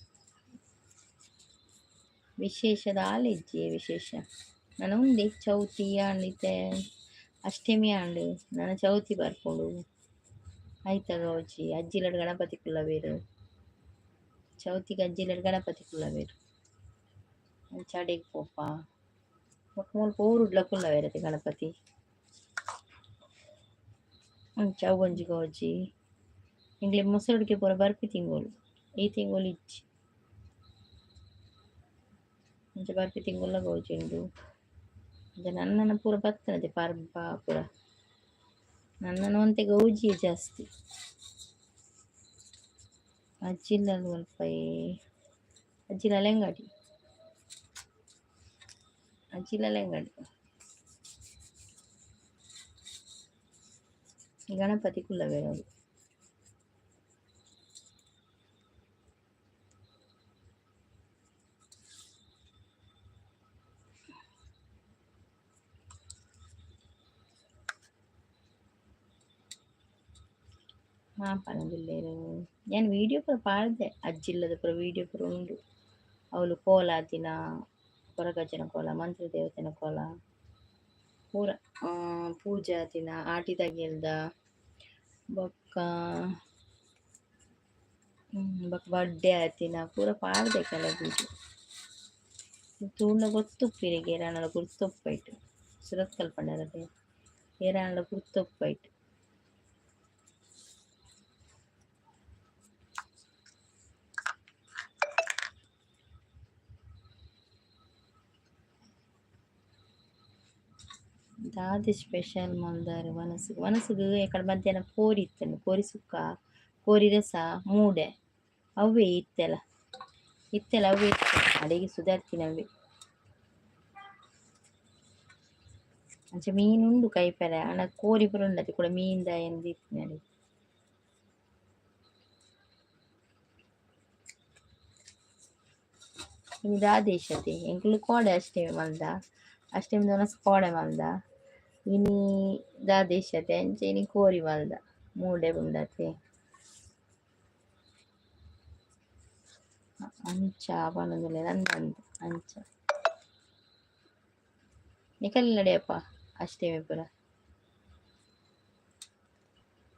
ವಿಶೇಷದ ಆಲಿಜ್ಜಿ ವಿಶೇಷ ನಾನು ಉಂಡಿ ಚೌತಿ ಆಂಡಿತೆ ಅಷ್ಟಮಿ ಆಂಡು ನಾನು ಚೌತಿ ಬರ್ಕೊಂಡು ಆಯ್ತಾಗ ಹೋಚಿ ಅಜ್ಜಿಲಡ್ ಗಣಪತಿ ಕುಲ್ಲವೇರು ಚೌತಿಗೆ ಅಜ್ಜಿಲಡ್ ಗಣಪತಿ ಕುಲ್ಲವೇರು ಚಡಿಗೆ ಪೋಪ ಮುಲ್ಪ ಊರುಡ್ಲ ಕುಲ್ಲವೇರತೆ ಗಣಪತಿ ಚೌ ಗಂಜಿ ಗೋಜಿ ಇಂಗ್ಲಿ ಮುಸರುಡಿಗೆ ಪೂರ ಬರ್ಪಿ ತಿಂಗೋಳು ಈ ತಿಂಗೋಳು ಇಜ್ಜಿ ಮುಂಚೆ ಬರ್ಪಿ ತಿಂಗೊಲ್ಲ ಗೋಜುಂಡು ಅದು ನನ್ನನ ಪೂರ ಬರ್ತದೆ ಪರ್ಬ ಪೂರ ನನ್ನನ್ನು ಒಂತೆ ಗೌಜಿ ಜಾಸ್ತಿ ಅಜ್ಜಿಲ್ಲ ಸ್ವಲ್ಪ ಅಜ್ಜಿಲ ಲೆಂಗಾಡಿ ಅಜ್ಜಿಲ ಲೆಂಗಾಡಿ ಗಣಪತಿ ಕುಲ್ಲವೇರದು ಪನದಿಲ್ಲೇರು ನಾನು ವೀಡಿಯೋ ಪೂರ ಪಾಡ್ದೆ ಅಜ್ಜಿಲ್ಲದ ಪೂರ ವೀಡಿಯೋ ಪೂರ ಉಂಡು ಅವಳು ಕೋಲ ದಿನ ಕೊರಗಜ್ಜನ ಕೋಲ ಮಂತ್ರ ದೇವತೆನ ಕೋಲ ಪೂರ ಪೂಜಾ ದಿನ ಆಟಿ ತಗಿಲ್ದ ಬೊಕ್ಕ ಬೊಕ್ಕ ಬರ್ಡೇ ಆತಿನ ಪೂರ ಪಾಡ್ದೆ ಕೆಲ ವೀಡಿಯೋ ತೂಂಡ ಗೊತ್ತುಪ್ಪಿರಿಗೆ ಏರಾಣಲ ಗುರ್ತೊಪ್ಪಾಯ್ತು ಸುರತ್ ಕಲ್ಪಂಡರದೆ ಏರಾಣಲ ಗುರ್ತೊಪ್ಪಾಯ್ತು ದಾದಿ ಸ್ಪೆಷಲ್ ಮಲ್ದಾರ ವನಸುಗು ಎಕಡೆ ಮಧ್ಯಾಹ್ನ ಕೋರಿ ಇತ್ತನು ಕೋರಿ ಸುಕ್ಕ ಕೋರಿ ರಸ ಮೂಡೆ ಅವೇ ಇತ್ತೆಲ್ಲ ಅವೇ ಇತ್ತು ಅಡಿಗೆ ಸುಧಾರ್ತಿನವೇ ಅಂಚೆ ಮೀನುಂಡು ಕೈಪೆರೆ ಅಣ್ಣ ಕೋರಿ ಪುರ ಉಂಡತಿ ಕೂಡ ಮೀನ್ದ ಎಂದು ಇತ್ತು ಅಡಿಗೆ ಇದು ಆದೇಶತೆ ಎಂಕ್ಲು ಕೋಡೆ ಅಷ್ಟೇ ಮಲ್ದ ಅಷ್ಟೇ ಮನಸ್ಸು ಕೋಡೆ ಮಲ್ದ ಇನಿ ದಾದೇಶತೆ ಅಂಚೆ ಇನಿ ಕೋರಿ ಮಲ್ದ ಮೂಡೆ ಉಂಡತೆ ಅಂಚ ಪನೊಂದುಲ್ಲೆ ನಂದಂದು ಅಂಚ ನಿಕಲ್ ನಡೆಯಪ್ಪ ಅಷ್ಟೇ ಪುರ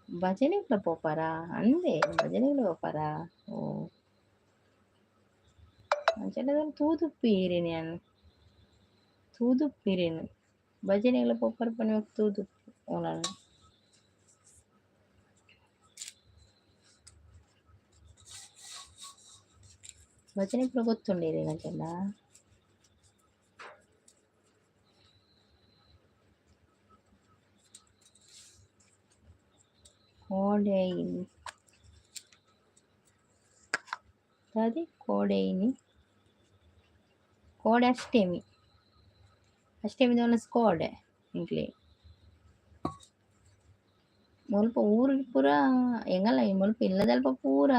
ಭಜನೆಗಳ ಪೋಪಾರ ಅಂದೆ ಭಜನೆಗಳ ಪೋಪಾರ ಓ ಅಂಚೆಲ್ಲ ತೂದುಪ್ಪಿರೇನು ಭಜನೆಗಳ ಪೋಪಾರ ಪನ ತೂದುಪ್ಪು ಓಲಾನ ಭಜನೆ ಪೂರ ಗೊತ್ತುಂಡೇರಿ ನಂಗೆಲ್ಲ ಕೋಡೆಯಿನಿ ಅದೇ ಕೋಡೆಯಿನಿ ಕೋಡೆ ಅಷ್ಟೇಮಿ ಒನಸ್ ಕೋಡೆ ಇಂಕ್ಲೆ ಮುಲ್ಪ ಊರಿಗೆ ಪೂರ ಎಂಗಲ್ಲ ಮುಲ್ಪ ಇಲ್ಲದಲ್ಪ ಪೂರ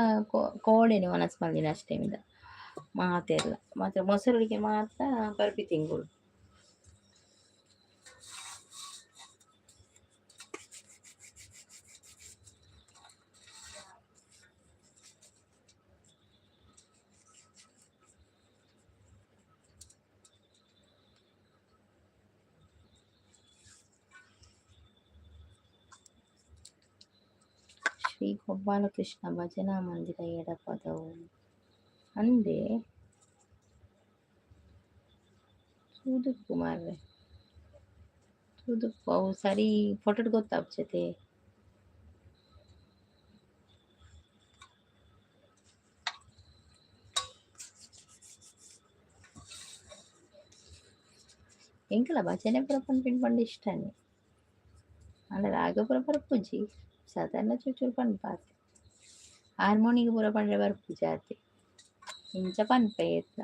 ಕೋಡೆನೆ ಮನಸ್ಸು ಮಲ್ದಿನ ಅಷ್ಟೇಮಿದ ಮಾತೆಲ್ಲ ಮಾತ್ರ ಮೊಸರುಳಿಗೆ ಮಾತ್ರ ಬರ್ಪಿ ತಿಂಗಳು ಶ್ರೀ ಗೋಪಾಲಕೃಷ್ಣ ಭಜನಾ ಮಂದಿರ ಎಡಪದವು ಅಂದೆ ತೂದುಪ್ಪು ಮಾರ್ರೆ ತೂದುಪ್ಪು ಅವು ಸರಿ ಫೋಟೋಡ್ ಗೊತ್ತಾಗ್ತದೆ. ಎಂಕಲ ಭಜನೆ ಪೂರ ಪನ್ಪಿನ ಇಷ್ಟನೇ ಅಂಡ ರಾಗ ಪೂರ ಬರ್ಪುಜಿ ಸಾಧಾರಣ ಚೂಚೂರು ಪನ್ಪಾತೆ ಹಾರ್ಮೋನಿಗೆ ಪೂರ ಪಂಡ್ರೆ ಬರ್ಪುಜಿ ಆತೆ ಇಂಚ ಪನ್ಪೆ ಎತ್ತ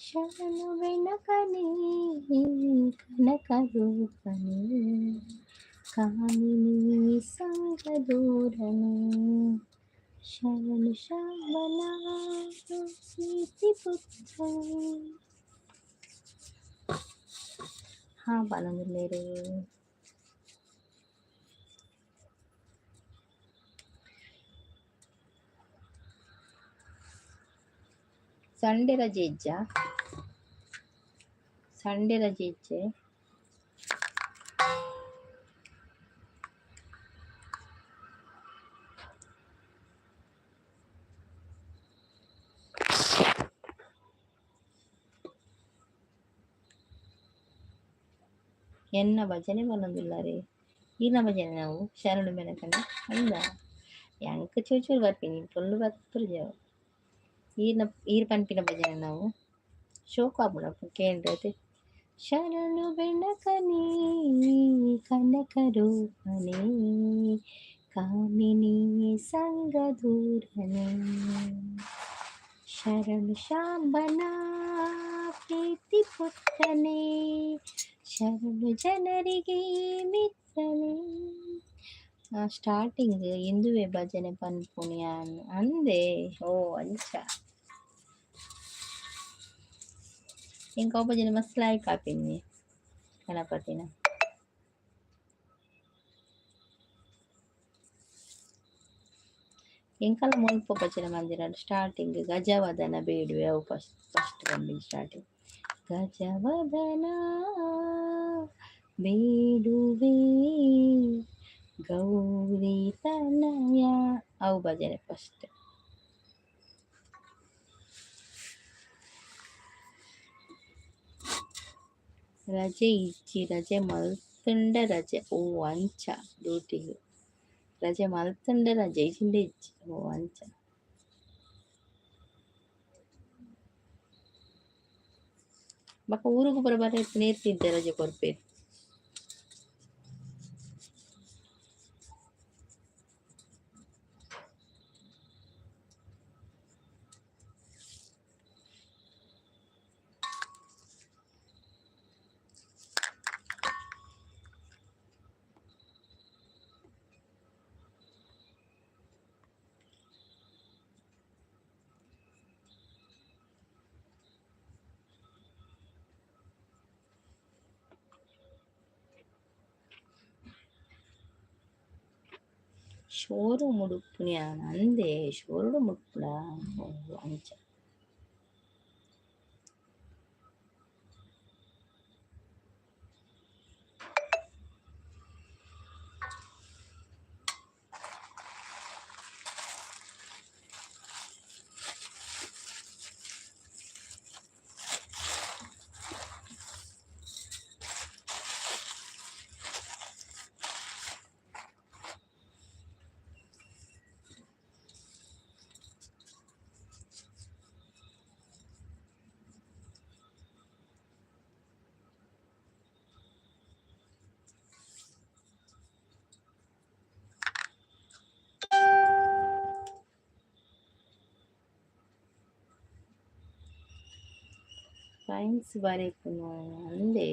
ಶರಣು ಬೆನಕನೇ ಕನಕ ರೂಪನೇ ಕಾಮಿನಿ ಸಂಗದೂರನೇ ಶರಣು ಶ್ಯಾಮಲ ಪ್ರೀತಿ ಪುತ್ರನೇ. ಹಾ ಬಾಲಂಗುಲ್ಲೇರೆ ಸಂಡೆ ರಜೆ ಇಜ್ಜ ಸಂಡೆ ರಜೆ ಇಜ್ಜೆ ಎನ್ನ ಭಜನೆ ಬನ್ನೊಂದುಲ್ಲ ರೀ ಈನ ಭಜನೆ ನಾವು ಶರಣು ಬೆನಕನೆ ಅಂದ ಎಂಕ ಚೂಚೂರು ಬರ್ಪೀನಿ ಫುಲ್ಲು ಬರ್ಪುರ್ಜೆವು ಈರ್ ಪನ್ಪಿನ ಭಜನೆ ನಾವು ಶೋಕ ಆಪುಣ ಕೇಂದ್ರತೆ ಶರಣು ಬೆನಕನೇ ಕನಕ ರೂಪನೇ ಕಾಮಿನಿ ಸಂಗದೂರನೇ ಶರಣು ಶಾಂಬನ ಪ್ರೀತಿ ಪುತ್ರನೇ ಶರಣು ಜನರಿಗೆ ಮಿತ್ರನೇ. ಸ್ಟಾರ್ಟಿಂಗ್ ಇಂದುವೆ ಭಜನೆ ಪನ್ಪುಣ್ಯ ಅಂದೆ ಓ ಅಂಚ ಇಂಕ ಭಜನೆ ಮಸ್ತ್ ಲಾಯ್ಕ್ ಆಪಿನಿ ಗಣಪತಿನ ಎಂಕಲ್ಲ ಮುಲ್ಪ ಭಜನೆ ಮಂದಿರ ಸ್ಟಾರ್ಟಿಂಗ್ ಗಜವದನ ಬೇಡುವೆ ಅವು ಫಸ್ಟ್ ಬಂದಿದ್ದು ಸ್ಟಾರ್ಟಿಂಗ್ ಗಜವದನ ಬೇಡುವೆ ಗೌರಿ ತನಯ ಅವು ಭಜನೆ ಫಸ್ಟ್. ರಜೆ ಇಜ್ಜಿ ರಜೆ ಮಲ್ತುಂಡ ರಜೆ ಓ ಅಂಚ ಡ್ಯೂಟಿಗೆ ರಜೆ ಮಲ್ತುಂಡ ರಜೆ ಇಜ್ಜಿಂಡೆ ಇಜ್ಜಿ ಓ ಅಂಚ ಬಕ್ಕ ಊರಿಗೂ ಪೂರ ಬರ ನೇರ್ತಿದ್ದೆ ರಜೆ ಕೊರ್ಪೇರು ಶೋರೂಮ್ ಉಡುಪುನಿ ಅಂದೆ ಶೋರೂಮ್ ಉಡುಪುಡ ಅಂಚ ಸೈನ್ಸ್ ಬರೆಪುನು ಅಂದೆ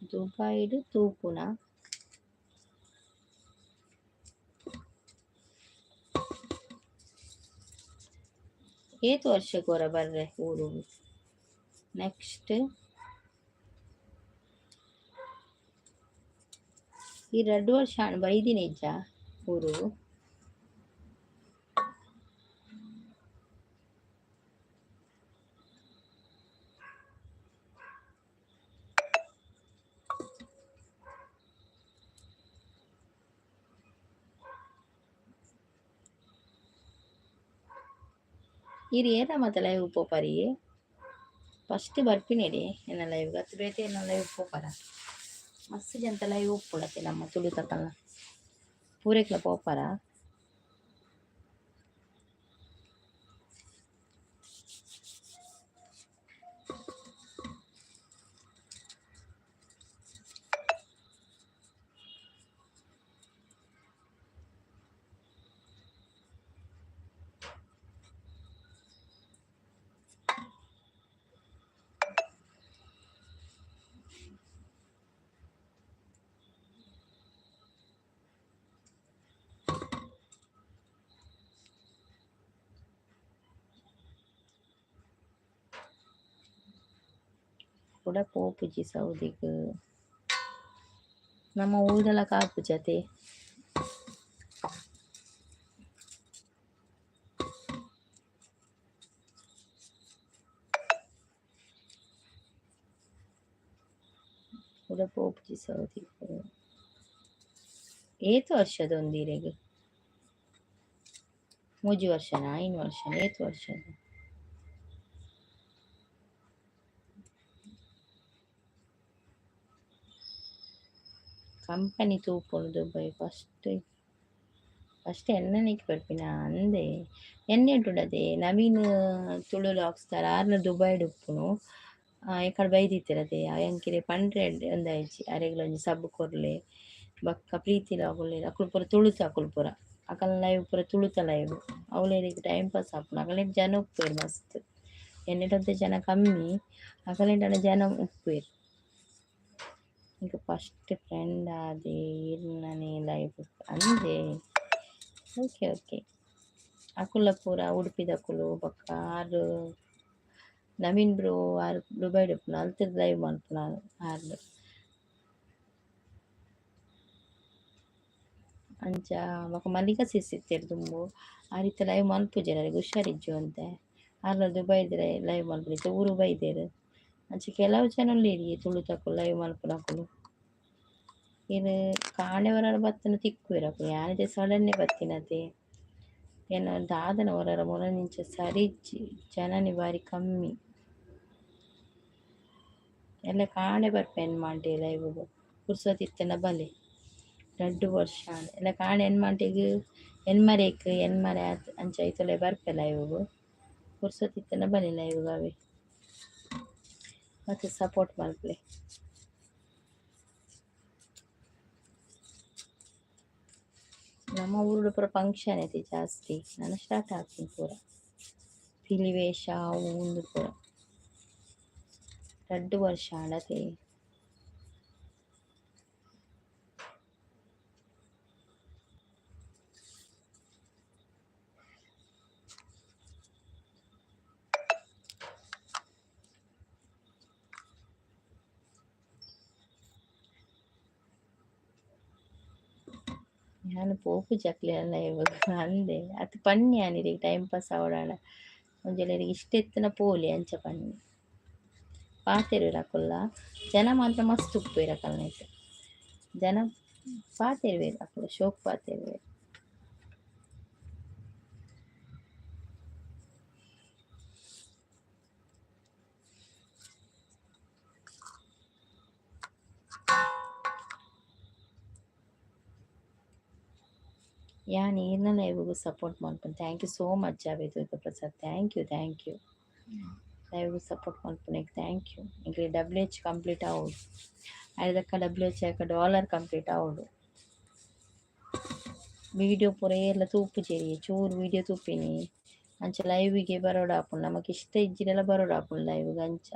ದುಬೈಡು ತೂಪುನ ಏತು ವರ್ಷಕ್ಕೆ ಹೊರ ಬರ್ರೆ ಊರು ನೆಕ್ಸ್ಟ್ ಈ 2 ವರ್ಷ ಬೈದಿನಿ ಇಜ್ಜ ಊರು ಇರು ಏದ ಮತ್ತೆ ಲೈವ್ ಪೋಪರಿ ಫಸ್ಟ್ ಬರ್ಪಿನೇಡಿ ಎನ್ನ ಲೈವ್ ಅತ್ತು ಬೇತೆ ಎನ್ನ ಲೈವ್ ಪೋಪರ ಮಸ್ತ್ ಜಂತ ಲೈವ್ ಉಪ್ಪುಡತ್ತೆ ನಮ್ಮ ತುಳುತಕಲ್ಲ ಪೂರೈಕ್ಲ ಪೋಪರ ಕೂಡ ಪೋಪುಜಿ ಸೌದಿಗ್ ನಮ್ಮ ಊರೆಲ್ಲ ಕಾಪು ಜತೆ ಕೂಡ ಪೋಪುಜಿ ಸೌದಿಗ್ ಏತು ವರ್ಷದೊಂದಿರೆಗ್ ಮೂಜಿ ವರ್ಷನಾ 5 ವರ್ಷ ಏತು ವರ್ಷದ ಕಂಪನಿ ತೂಪುಂಡು ದುಬೈ ಫಸ್ಟ್ ಎನ್ನನಿಕ್ ಬರ್ಪಿನ ಅಂದೆ ಎನ್ನೆಟುಡದೆ ನವೀನ್ ತುಳು ಲಾಕ್ಸ್ತಾರ ಆರ್ನ ದುಬೈ ಡುಪ್ಪುನು ಎಕಡೆ ಬೈದಿತ್ತಿರದೆ ಅಯಂಕಿರೆ ಪಂಡ್ರೆ ಒಂದಾಯ್ಚಿ ಅರೆಗ್ಲೊಂಜಿ ಸಬ್ ಕೊರ್ಲೆ ಬಕ್ಕ ಪ್ರೀತಿ ಲಾಗೊಲ್ಲೆ ಅಕುಲು ಪೂರ ತುಳುತ ಅಕುಲು ಪೂರ ಅಕಲ್ನ ಲೈವ್ ಪೂರ ತುಳುತ ಲೈವ್ ಅವಳೆರಿಗೆ ಟೈಮ್ ಪಾಸ್ ಆಪುಂಡು ಅಕಲೆಗ್ ಜನ ಉಪ್ಪೇರು ಮಸ್ತ್ ಎನ್ನೆಟೊಂತೆ ಜನ ಕಮ್ಮಿ ಅಕಲೆಂಟನ ಜನ ಉಪ್ಪೇರು ಈಗ ಫಸ್ಟ್ ಫ್ರೆಂಡ್ ಆದೆ ಇರ್ನನೆ ಲೈವ್ ಅಂದೆ ಓಕೆ ಅಕುಲ ಪೂರ ಉಡುಪಿದಕುಲು ಬೊಕ್ಕ ಆರು ನವೀನ್ ಬ್ರೋ ಆರು ದುಬೈ ಡುಪ್ಪುನ ಅಲ್ತಿರ್ ಲೈವ್ ಮನ್ಪುನ ಆರ್ದು ಅಂಚ ಬೊಕ ಮಲ್ಲಿಕ ಸಿಸ್ತಿರ್ ದುಂಬು ಆ ರೀತಿ ಲೈವ್ ಮನ್ಪುಜೆರ್ ಅವ್ರಿಗೆ ಹುಷಾರಿಜ್ಜು ಅಂತೆ ಆರ್ಲ ದುಬೈಡ್ ಲೈವ್ ಮನ್ಪುಜೆ ಊರು ಬೈದೆರ್ ಅಂಚ ಕೆಲವು ಜನ ಉಳ್ಳೇರಿ ತುಳುತಕುಲು ಲೈವ್ ಮನ್ಪುನಕುಲು ಇನ್ನು ಕಾಣೆ ಹೊರರ ಬತ್ತನ ತಿಕ್ಕುವೆರಕುಲು ಯಾನಿದೆ ಸಡನ್ನೇ ಬತ್ತಿನತೆ ಏನೋ ದಾದನ ಹೊರರ ಮೊರನಿಂಚ ಸರಿಜ್ಜಿ ಜನನಿ ಬಾರಿ ಕಮ್ಮಿ ಎಲ್ಲ ಕಾಣೆ ಬರ್ಪೇನ್ ಮಾಂಟೆ ಲೈವ್ ಪುರ್ಸೊತ್ತಿತ್ತನ ಬಲೆ 2 ವರ್ಷ ಎಲ್ಲ ಕಾಣೆ ಎನ್ಮಾಂಟೆಗ್ ಎನ್ಮರೇಕ್ ಎನ್ಮರೆ ಅಂಚ ಐತೊಲೆ ಬರ್ಪೆ ಲೈವ್ ಪುರ್ಸೊತ್ತಿತ್ತನ ಬಲೆ ಲೈವ್ ಅವೆ ಮತ್ತೆ ಸಪೋರ್ಟ್ ಮಲ್ಪಲೆ ನಮ್ಮ ಊರುಡು ಪೂರ ಫಂಕ್ಷನ್ ಐತಿ ಜಾಸ್ತಿ ನಾನು ಸ್ಟಾರ್ಟ್ ಆಗ್ತೀನಿ ಪೂರ ಪಿಲಿವೇಷ ಅವು ಉಂದು ಪೂರ 2 ವರ್ಷ ಆಂಡತೆ ನಾನು ಪೋಪು ಜಕ್ಲೆ ಲೈವ್ ಅಂದೆ ಅತ್ ಪನ್ನಿ ಆನಿರಿಗೆ ಟೈಮ್ ಪಾಸ್ ಆವಡಾಂಡ ಒಂಜೆಲರಿಗೆ ಇಷ್ಟ ಎತ್ತನ ಪೋಲಿ ಅಂಚ ಪನ್ನಿ ಪಾತೆರ್ವೆರ್ ಅಕುಲ್ಲ ಜನ ಮಾತ್ರ ಮಸ್ತ್ ಉಪ್ಪುವೆರ್ ಅಕಲ್ನೈತೆ ಜನ ಪಾತೆರ್ವೆರ್ ಅಕುಲು ಶೋಕ್ ಪಾತೆರ್ವೆರ್ ಯಾನ್ ಈರ್ನ ಲೈವ್ಗೂ ಸಪೋರ್ಟ್ ಮಾಡ್ಪೇನೆ thank you so much Javed Prasad thank you ಲೈವ್ಗೂ ಸಪೋರ್ಟ್ ಮಾಡ್ಪೇನೆ ಥ್ಯಾಂಕ್ ಯು ಈಗ WH ಕಂಪ್ಲೀಟ್ ಆವಡು ಐದಕ್ಕ WH ಯಾಕ ಡಾಲರ್ ಕಂಪ್ಲೀಟ್ ಆವಡು ವಿಡಿಯೋ ಪೂರ ಎಲ್ಲ ತೂಪುಜೆರಿ ಚೂರು ವಿಡಿಯೋ ತೂಪಿನಿ ಅಂಚ ಲೈವ್ಗೆ ಬರೋಡು ಆಪುಂಡು ನಮಕ್ ಇಷ್ಟ ಇಜ್ಜಿನೆಲ್ಲ ಬರೋಡು ಆಪುಂಡು ಲೈವ್ಗೆ ಅಂಚ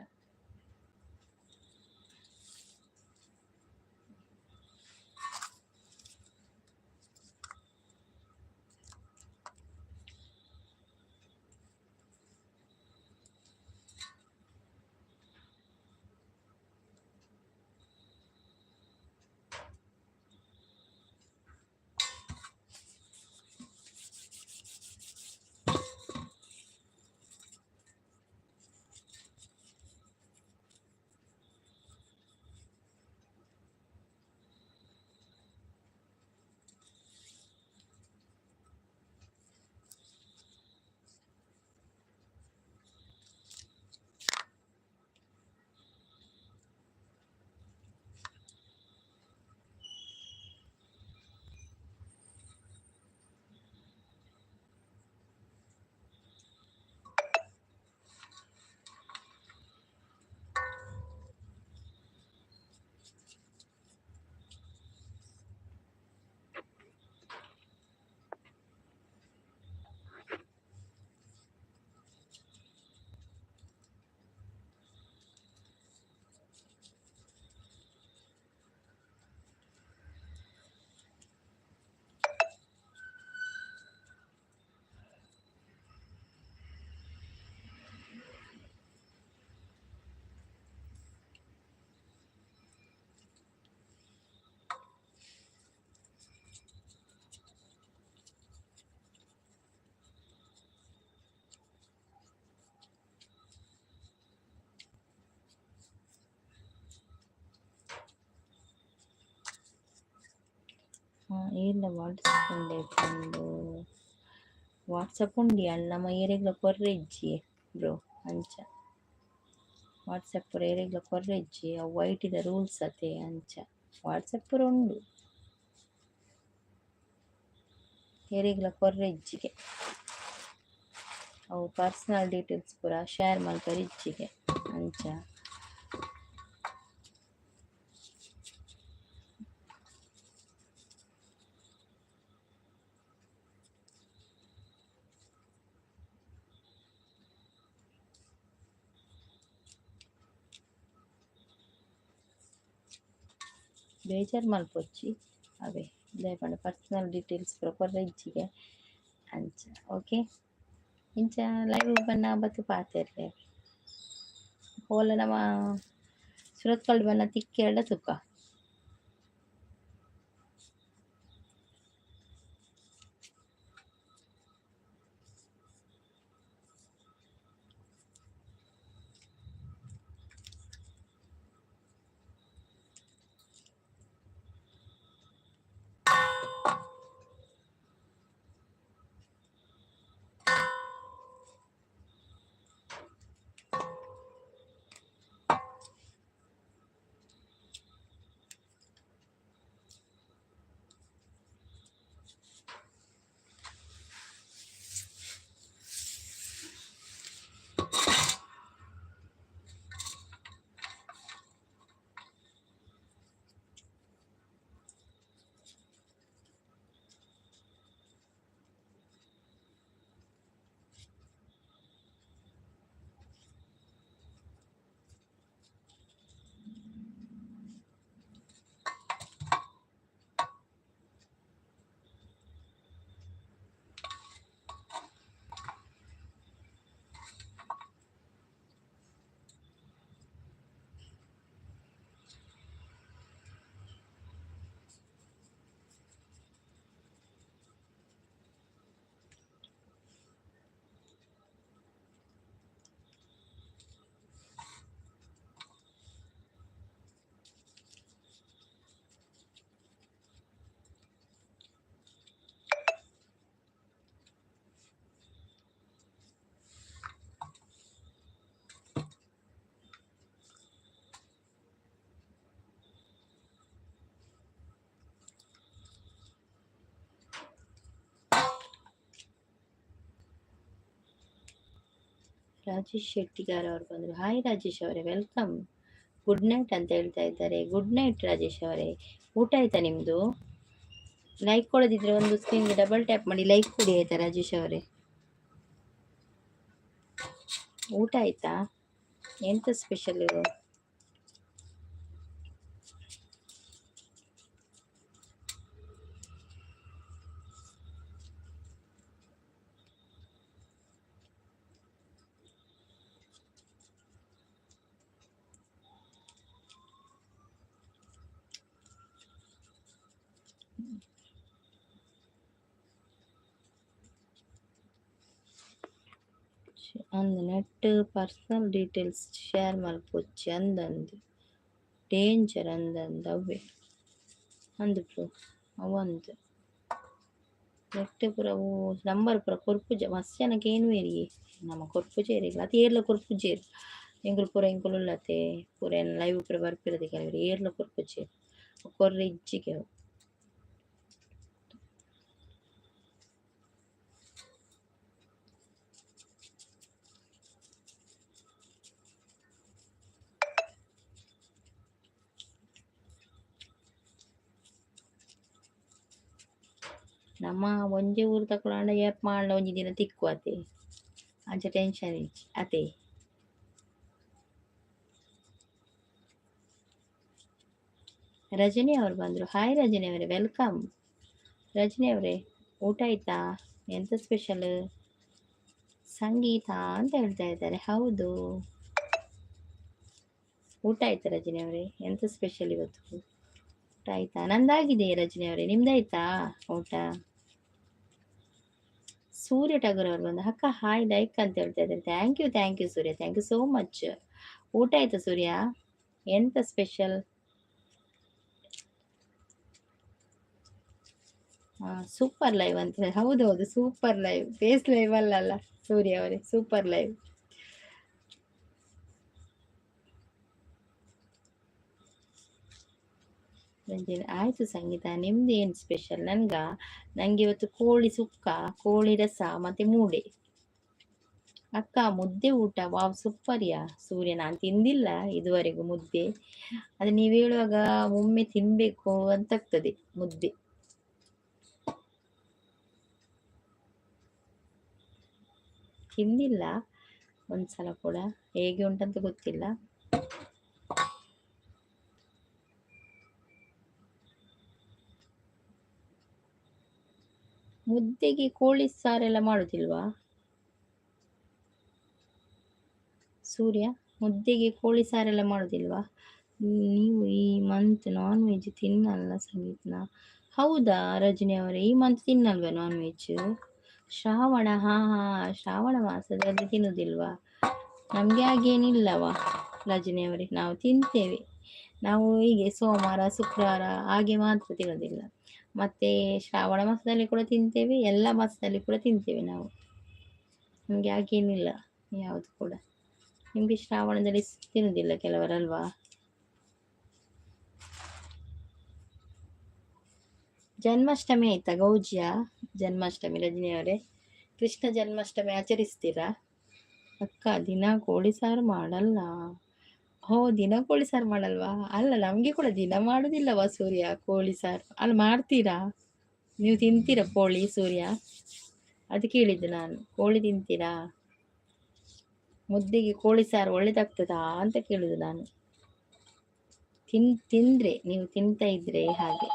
ಇಲ್ಲ ವಾಟ್ಸಪ್ ఉండే పండు వాట్సాప్ ఉండి అన్నమ్మ ఏరేగ్ల కొర్రెజ్జి ಬ್ರೋ ಅಂಚ ವಾಟ್ಸಪ್ ಪೂರ ಏರೆಗ್ಲ ಕೊರ್ರೆಜ್ಜಿ ಅವು ವೈಟಿದ ರೂಲ್ಸ್ ಅತೆ ಅಂಚ ವಾಟ್ಸಪ್ ಪೂರ ಉಂಡು ಏರೆಗ್ಲ ಕೊರ್ರೆಜ್ಜಿಗೆ ಅವು ಪರ್ಸನಲ್ ಡೀಟೇಲ್ಸ್ ಪೂರ ಶೇರ್ ಮಲ್ಪರೆ ಇಜ್ಜಿಗೆ ಅಂಚ ಬೇಜಾರು ಮಲ್ಪೊಚ್ಚಿ ಅವೇ ದಯಪಂಡ ಪರ್ಸನಲ್ ಡೀಟೇಲ್ಸ್ ಪೂರ ಕೊರ್ರೆಜ್ಜಿಗೆ ಅಂಚ ಓಕೆ ಇಂಚ ಲೈವ್ ಬನ್ನ ಬತ್ತು ಪಾತೆರ್ಲೆ ಪೋಲ ನಮ್ಮ ಸುರತ್ಕಲ್ ಬನ್ನ ತಿಕ್ಕೆರಡ ತುಕ್ಕ ರಾಜೇಶ್ ಶೆಟ್ಟಿಗಾರ್ ಅವರು ಬಂದರು. ಹಾಯ್ ರಾಜೇಶ್ ಅವರೇ, ವೆಲ್ಕಮ್. ಗುಡ್ ನೈಟ್ ಅಂತ ಹೇಳ್ತಾ ಇದ್ದಾರೆ. ಗುಡ್ ನೈಟ್ ರಾಜೇಶ್ ಅವರೇ. ಊಟ ಆಯ್ತಾ ನಿಮ್ಮದು? ಲೈಕ್ ಕೊಡೋದಿದ್ರೆ ಒಂದು ಸ್ಕ್ರೀನ್ಗೆ ಡಬಲ್ ಟ್ಯಾಪ್ ಮಾಡಿ ಲೈಕ್ ಕೊಡಿ ಆಯ್ತಾ ರಾಜೇಶ್ ಅವರೇ? ಊಟ ಆಯ್ತಾ? ಎಂತ ಸ್ಪೆಷಲ್ ಇದು? ಅಂದು ನೆಟ್ ಪರ್ಸನಲ್ ಡೀಟೇಲ್ಸ್ ಶೇರ್ ಮಲ್ಪೊಚ್ಚಿ ಅಂದಂದು ಡೇಂಜರ್ ಅಂದಂದು ಅವೇ ಅಂದು ಬ್ರೋ ಅವಂದು ನೆಟ್ ಪೂರ ಅವು ನಂಬರ್ ಪೂರ ಕೊರ್ಪುಜ ಮಸ್ತ್ ಜನಕ್ಕೆ ಏನು ಏರಿಯೇ ನಮ್ಮ ಕೊರ್ಪುಜೇರಿಲ್ಲ ಅದು ಏರ್ಲ ಕೊರ್ಪುಜೇರು ಎಂಕುಲು ಪೂರ ಎಂಕುಲು ಉಳ್ಳತೆ ಪೂರ ಏನು ಲೈವ್ ಪೂರ ಬರ್ಪಿರೋದು ಕೆಲವರು ಏರ್ಲ ಕೊರ್ಪುಜೇರು ಕೊರ್ರೆ ಇಜ್ಜಿಗೆ ಅವು ನಮ್ಮ ಒಂಜಿ ಊರು ತಕೊಳಂಡ ಏಪ್ ಮಾಡ್ಲ ಒಂಜಿ ದಿನ ತಿಕ್ಕು ಅತೆ ಅಂಚ ಟೆನ್ಷನ್ ಇಜ್ಜಿ ಅತೆ ರಜನಿ ಅವರು ಬಂದರು. ಹಾಯ್ ರಜನಿ ಅವರೇ, ವೆಲ್ಕಮ್. ರಜನಿ ಅವರೇ, ಊಟ ಆಯ್ತಾ? ಎಂತ ಸ್ಪೆಷಲ್? ಸಂಗೀತ ಅಂತ ಹೇಳ್ತಾ ಇದ್ದಾರೆ. ಹೌದು, ಊಟ ಆಯ್ತಾ ರಜನಿ ಅವರೇ? ಎಂತ ಸ್ಪೆಷಲ್ ಇವತ್ತು? ಊಟ ಆಯ್ತಾ? ನಂದಾಗಿದೆ ರಜನಿ ಅವರೇ, ನಿಮ್ದಾಯ್ತಾ ಊಟ? ಸೂರ್ಯ ಠಾಗೂರ್ ಅವರು ಬಂದು ಅಕ್ಕ ಹಾಯ್ ಲೈಕ್ ಅಂತ ಹೇಳ್ತಾ ಇದ್ದಾರೆ. Thank you Surya, thank you so much. ಊಟ ಆಯ್ತಾ ಸೂರ್ಯ? ಎಂತ ಸ್ಪೆಷಲ್? ಸೂಪರ್ ಲೈವ್ ಅಂತ ಹೇಳಿ, ಹೌದೌದು ಸೂಪರ್ ಲೈವ್, ಫೇಸ್ ಲೈವ್ ಅಲ್ಲ ಸೂರ್ಯ ಅವರೇ, ಸೂಪರ್ ಲೈವ್. ಆಯ್ತು ಸಂಗೀತ, ನಿಮ್ದು ಏನು ಸ್ಪೆಷಲ್? ನಂಗೆ ಇವತ್ತು ಕೋಳಿ ಸುಕ್ಕ, ಕೋಳಿ ರಸ ಮತ್ತೆ ಮೂಡೆ. ಅಕ್ಕ ಮುದ್ದೆ ಊಟ ವಾವ್ ಸೂಪರ್ಯಾ ಸೂರ್ಯ, ನಾನು ತಿಂದಿಲ್ಲ ಇದುವರೆಗೂ ಮುದ್ದೆ. ಅದು ನೀವು ಹೇಳುವಾಗ ಒಮ್ಮೆ ತಿನ್ಬೇಕು ಅಂತಾಗ್ತದೆ ಮುದ್ದೆ. ತಿಂದಿಲ್ಲ ಒಂದ್ಸಲ ಕೂಡ, ಹೇಗೆ ಉಂಟಂತ ಗೊತ್ತಿಲ್ಲ. ಮುದ್ದೆಗೆ ಕೋಳಿ ಸಾರೆಲ್ಲ ಮಾಡುದಿಲ್ವಾ ಸೂರ್ಯ? ಮುದ್ದೆಗೆ ಕೋಳಿ ಸಾರೆಲ್ಲ ಮಾಡುದಿಲ್ವಾ? ನೀವು ಈ ಮಂತ್ ನಾನ್ ವೆಜ್ ತಿನ್ನಲ್ಲ ಸಂಗೀತನ? ಹೌದಾ ರಜನಿ ಅವರೇ, ಈ ಮಂತ್ ತಿನ್ನಲ್ವಾ ನಾನ್ ವೆಜ್? ಶ್ರಾವಣ, ಹಾ ಹಾ, ಶ್ರಾವಣ ಮಾಸದಲ್ಲಿ ತಿನ್ನುದಿಲ್ವಾ? ನಮ್ಗೆ ಹಾಗೇನಿಲ್ಲವಾ ರಜನಿ ಅವರೇ, ನಾವು ತಿಂತೇವೆ. ನಾವು ಹೀಗೆ ಸೋಮವಾರ ಶುಕ್ರವಾರ ಹಾಗೆ ಮಾತ್ರ ತಿನ್ನೋದಿಲ್ಲ. ಮತ್ತೆ ಶ್ರಾವಣ ಮಾಸದಲ್ಲಿ ಕೂಡ ತಿಂತೇವೆ, ಎಲ್ಲ ಮಾಸದಲ್ಲಿ ಕೂಡ ತಿಂತೇವೆ ನಾವು. ನಮ್ಗೆ ಹಾಗೇನಿಲ್ಲ ಯಾವುದು ಕೂಡ. ನಿಮ್ಗೆ ಶ್ರಾವಣದಲ್ಲಿ ತಿನ್ನುದಿಲ್ಲ ಕೆಲವರಲ್ವಾ? ಜನ್ಮಾಷ್ಟಮಿ ಆಯ್ತಾ ಗೌಜಿಯ ಜನ್ಮಾಷ್ಟಮಿ ರಜನಿಯವರೇ? ಕೃಷ್ಣ ಜನ್ಮಾಷ್ಟಮಿ ಆಚರಿಸ್ತೀರಾ? ಅಕ್ಕ ದಿನ ಕೋಳಿ ಸಾರು ಮಾಡಲ್ಲ. ಹೋ, ದಿನ ಕೋಳಿ ಸಾರು ಮಾಡಲ್ವಾ? ಅಲ್ಲ, ನಮ್ಗೆ ಕೂಡ ದಿನ ಮಾಡುದಿಲ್ಲವಾ ಸೂರ್ಯ ಕೋಳಿ ಸಾರು? ಅಲ್ಲಿ ಮಾಡ್ತೀರಾ? ನೀವು ತಿಂತೀರಾ ಕೋಳಿ ಸೂರ್ಯ? ಅದಕ್ಕೆ ಹೇಳಿದ್ದು ನಾನು, ಕೋಳಿ ತಿಂತೀರಾ? ಮುದ್ದೆಗೆ ಕೋಳಿ ಸಾರು ಒಳ್ಳೇದಾಗ್ತದಾ ಅಂತ ಕೇಳುದು ನಾನು. ತಿಂದ್ರೆ ನೀವು ತಿಂತಾ ಇದ್ರೆ ಹಾಗೆ.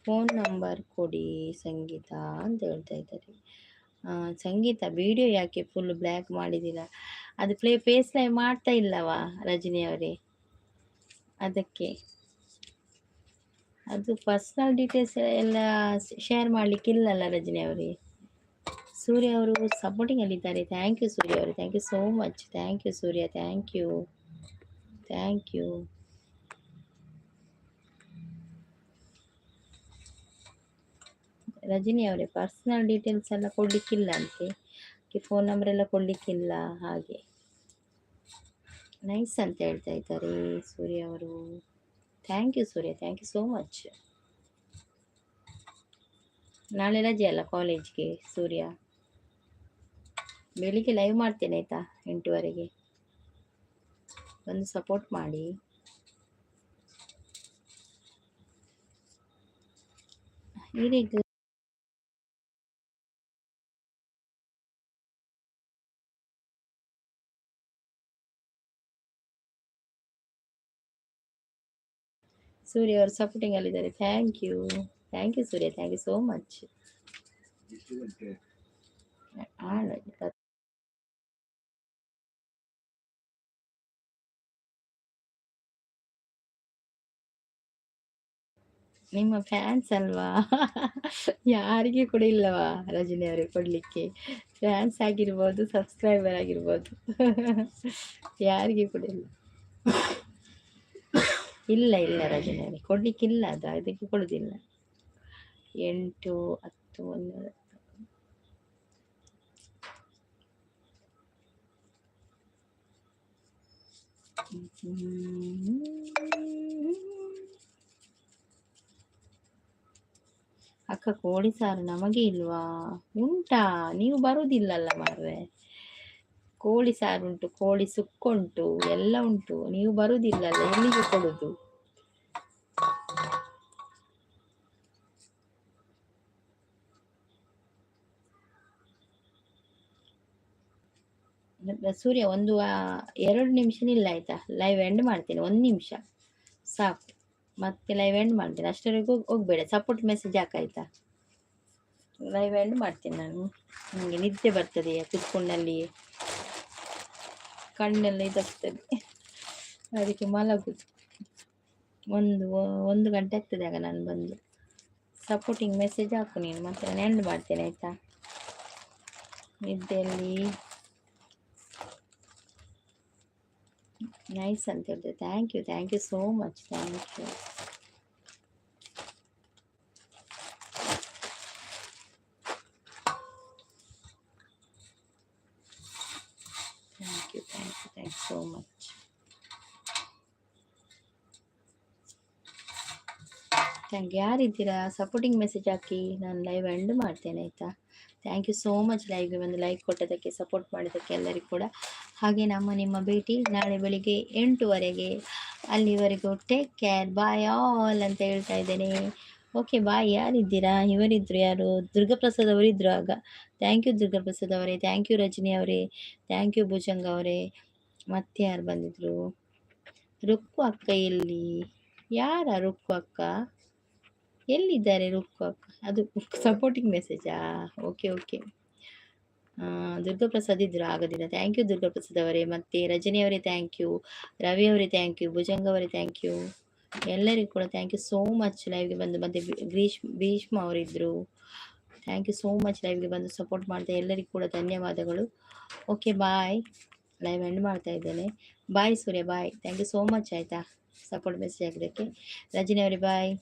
ಫೋನ್ ನಂಬರ್ ಕೊಡಿ ಸಂಗೀತ ಅಂತ ಹೇಳ್ತಾ ಇದ್ದಾರೆ. ಸಂಗೀತ ವಿಡಿಯೋ ಯಾಕೆ ಫುಲ್ ಬ್ಲ್ಯಾಕ್ ಮಾಡಿದ್ದೀರಾ? ಅದು ಫೇಸ್ ಲೈವ್ ಮಾಡ್ತಾ ಇಲ್ಲವಾ ರಜನಿ ಅವರೇ? ಅದಕ್ಕೆ ಅದು ಪರ್ಸ್ನಲ್ ಡೀಟೇಲ್ಸ್ ಎಲ್ಲ ಶೇರ್ ಮಾಡಲಿಕ್ಕೆ ಇಲ್ಲಲ್ಲ ರಜನಿ ಅವರೇ? ಸೂರ್ಯ ಅವರು ಸಪೋರ್ಟಿಂಗ್ ಅಲ್ಲಿದ್ದಾರೆ. ಥ್ಯಾಂಕ್ ಯು ಸೂರ್ಯ ಅವರು, thank you so much. Thank you Surya, thank you, thank you. Rajani ಅವರೇ ಪರ್ಸ್ನಲ್ ಡೀಟೇಲ್ಸ್ ಎಲ್ಲ ಕೊಡಲಿಕ್ಕಿಲ್ಲ ಅಂತೆ, ಫೋನ್ ನಂಬರ್ ಎಲ್ಲ ಕೊಡಲಿಕ್ಕಿಲ್ಲ ಹಾಗೆ. ನೈಸ್ ಅಂತ ಹೇಳ್ತಾ ಇದ್ದಾರೆ ಸೂರ್ಯ ಅವರು. Thank you Surya, thank you so much. ನಾಳೆ ರಜೆ ಅಲ್ಲ ಕಾಲೇಜ್ಗೆ ಸೂರ್ಯ? ಬೆಳಿಗ್ಗೆ ಲೈವ್ ಮಾಡ್ತೇನೆ ಆಯಿತಾ, 8 ಗಂಟೆಗೆ ಬಂದು ಸಪೋರ್ಟ್ ಮಾಡಿ. ಈ ಸೂರ್ಯ ಅವರು ಸಪೋರ್ಟಿಂಗ್ ಅಲ್ಲಿದ್ದಾರೆ. Thank you Surya, thank you so much. ನಿಮ್ಮ ಫ್ಯಾನ್ಸ್ ಅಲ್ವಾ? ಯಾರಿಗೆ ಕೂಡ ಇಲ್ಲವಾ ರಜನಿ ಅವರೇ ಕೊಡ್ಲಿಕ್ಕೆ? ಫ್ಯಾನ್ಸ್ ಆಗಿರ್ಬೋದು, ಸಬ್ಸ್ಕ್ರೈಬರ್ ಆಗಿರ್ಬೋದು, ಯಾರಿಗೆ ಕೂಡ ಇಲ್ಲ. ಇಲ್ಲ ಇಲ್ಲ ರಜನಿ ಅವರೇ ಕೊಡ್ಲಿಕ್ಕಿಲ್ಲ, ಅದು ಅದಕ್ಕೆ ಕೊಡುದಿಲ್ಲ. 8 10 1 ಅಕ್ಕ ಕೋಳಿ ಸಾರು ನಮಗೆ ಇಲ್ವಾ? ಉಂಟಾ? ನೀವು ಬರುದಿಲ್ಲಲ್ಲ ಮಾರ್ರೆ. ಕೋಳಿ ಸಾರು ಉಂಟು, ಕೋಳಿ ಸುಕ್ಕುಂಟು, ಎಲ್ಲ ಉಂಟು. ನೀವು ಬರುದಿಲ್ಲಲ್ಲ, ಎಲ್ಲಿಗೆ ಕೊಡುದು? ಸೂರ್ಯ ಒಂದು 2 ನಿಮಿಷ ನಿಲ್ಲ ಆಯ್ತಾ? ಲೈವ್ ಎಂಡ್ ಮಾಡ್ತೇನೆ, 1 ನಿಮಿಷ ಸಾಕು. ಮತ್ತೆ ಲೈವ್ ಎಂಡ್ ಮಾಡ್ತೇನೆ, ಅಷ್ಟವರೆಗೂ ಹೋಗ್ಬೇಡ. ಸಪೋರ್ಟ್ ಮೆಸೇಜ್ ಹಾಕಾಯ್ತಾ? ಲೈವ್ ಎಂಡ್ ಮಾಡ್ತೇನೆ ನಾನು. ನನಗೆ ನಿದ್ದೆ ಬರ್ತದೆ ಕುತ್ಕೊಂಡಲ್ಲಿ, ಕಣ್ಣೆಲ್ಲ ಇದಾಗ್ತದೆ, ಅದಕ್ಕೆ ಮಲಗುದು. 1 ಗಂಟೆ ಆಗ್ತದೆ ಆಗ ನಾನು ಬಂದು. ಸಪೋರ್ಟಿಂಗ್ ಮೆಸೇಜ್ ಹಾಕು ನೀನು, ಮತ್ತೆ ನಾನು ಎಂಡ್ ಮಾಡ್ತೇನೆ ಆಯ್ತಾ? ನಿದ್ದೆಯಲ್ಲಿ ನೈಸ್ ಅಂತ ಹೇಳಿದೆ. Thank you so much. Thank you. Thank you so much. ಯಾರಿದ್ದೀರಾ ಸಪೋರ್ಟಿಂಗ್ ಮೆಸೇಜ್ ಹಾಕಿ, ನಾನು ಲೈವ್ ಎಂಡ್ ಮಾಡ್ತೇನೆ ಆಯಿತಾ? ಥ್ಯಾಂಕ್ ಯು ಸೋ ಮಚ್ ಲೈವ್ಗೆ ಬಂದು ಲೈಕ್ ಕೊಟ್ಟದಕ್ಕೆ, ಸಪೋರ್ಟ್ ಮಾಡಿದ್ದಕ್ಕೆ ಎಲ್ಲರಿಗೂ ಕೂಡ. ಹಾಗೆ ನಿಮ್ಮ ಭೇಟಿ ನಾಳೆ ಬೆಳಿಗ್ಗೆ 8 ಗಂಟೆಗೆ. ಅಲ್ಲಿವರೆಗೂ ಟೇಕ್ ಕೇರ್, ಬಾಯ್ ಆಲ್ ಅಂತ ಹೇಳ್ತಾ ಇದ್ದೇನೆ. Okay bye. ಯಾರಿದ್ದೀರಾ? ಇವರಿದ್ರು, ಯಾರು? ದುರ್ಗಾಪ್ರಸಾದ್ ಅವರಿದ್ರು ಆಗ. ಥ್ಯಾಂಕ್ ಯು ದುರ್ಗಾಪ್ರಸಾದ್ ಅವರೇ, ಥ್ಯಾಂಕ್ ಯು ರಜನಿ ಅವರೇ, ಥ್ಯಾಂಕ್ ಯು ಭುಜಂಗ ಅವರೇ. ಮತ್ತೆ ಯಾರು ಬಂದಿದ್ರು? ರುಕ್ಕು ಅಕ್ಕ ಎಲ್ಲಿ? ಯಾರ ರುಕ್ಕು ಅಕ್ಕ? ಎಲ್ಲಿದ್ದಾರೆ ರುಕ್ಕು ಅಕ್ಕ? ಅದು ಸಪೋರ್ಟಿಂಗ್ ಮೆಸೇಜಾ? Okay okay. ದುರ್ಗಾಪ್ರಸಾದ್ ಇದ್ರು ಆಗದಿಲ್ಲ. ಥ್ಯಾಂಕ್ ಯು ದುರ್ಗಾಪ್ರಸಾದ್ ಅವರೇ. ಮತ್ತೆ ರಜನಿ ಅವರೇ ಥ್ಯಾಂಕ್ ಯು, ರವಿ ಅವರೇ ಥ್ಯಾಂಕ್ ಯು, ಭುಜಂಗ ಅವರೇ ಥ್ಯಾಂಕ್ ಯು, ಎಲ್ಲರಿಗೂ ಕೂಡ ಥ್ಯಾಂಕ್ ಯು ಸೋ ಮಚ್ ಲೈವ್ಗೆ ಬಂದು. ಮತ್ತೆ ಭೀಷ್ಮ ಅವರಿದ್ರು, ಥ್ಯಾಂಕ್ ಯು ಸೋ ಮಚ್ ಲೈವ್ಗೆ ಬಂದು ಸಪೋರ್ಟ್ ಮಾಡ್ತಾ ಎಲ್ಲರಿಗೂ ಕೂಡ ಧನ್ಯವಾದಗಳು. Okay bye. ಲೈವ್ ಎಂಡ್ ಮಾಡ್ತಾ ಇದ್ದೇನೆ. ಬಾಯ್ ಸೂರ್ಯ, ಬಾಯ್. ಥ್ಯಾಂಕ್ ಯು ಸೋ ಮಚ್ ಆಯಿತಾ ಸಪೋರ್ಟ್ ಮೆಸೇಜ್ ಆಗಿದ್ದಕ್ಕೆ. ರಜನಿ ಅವರೇ ಬಾಯ್.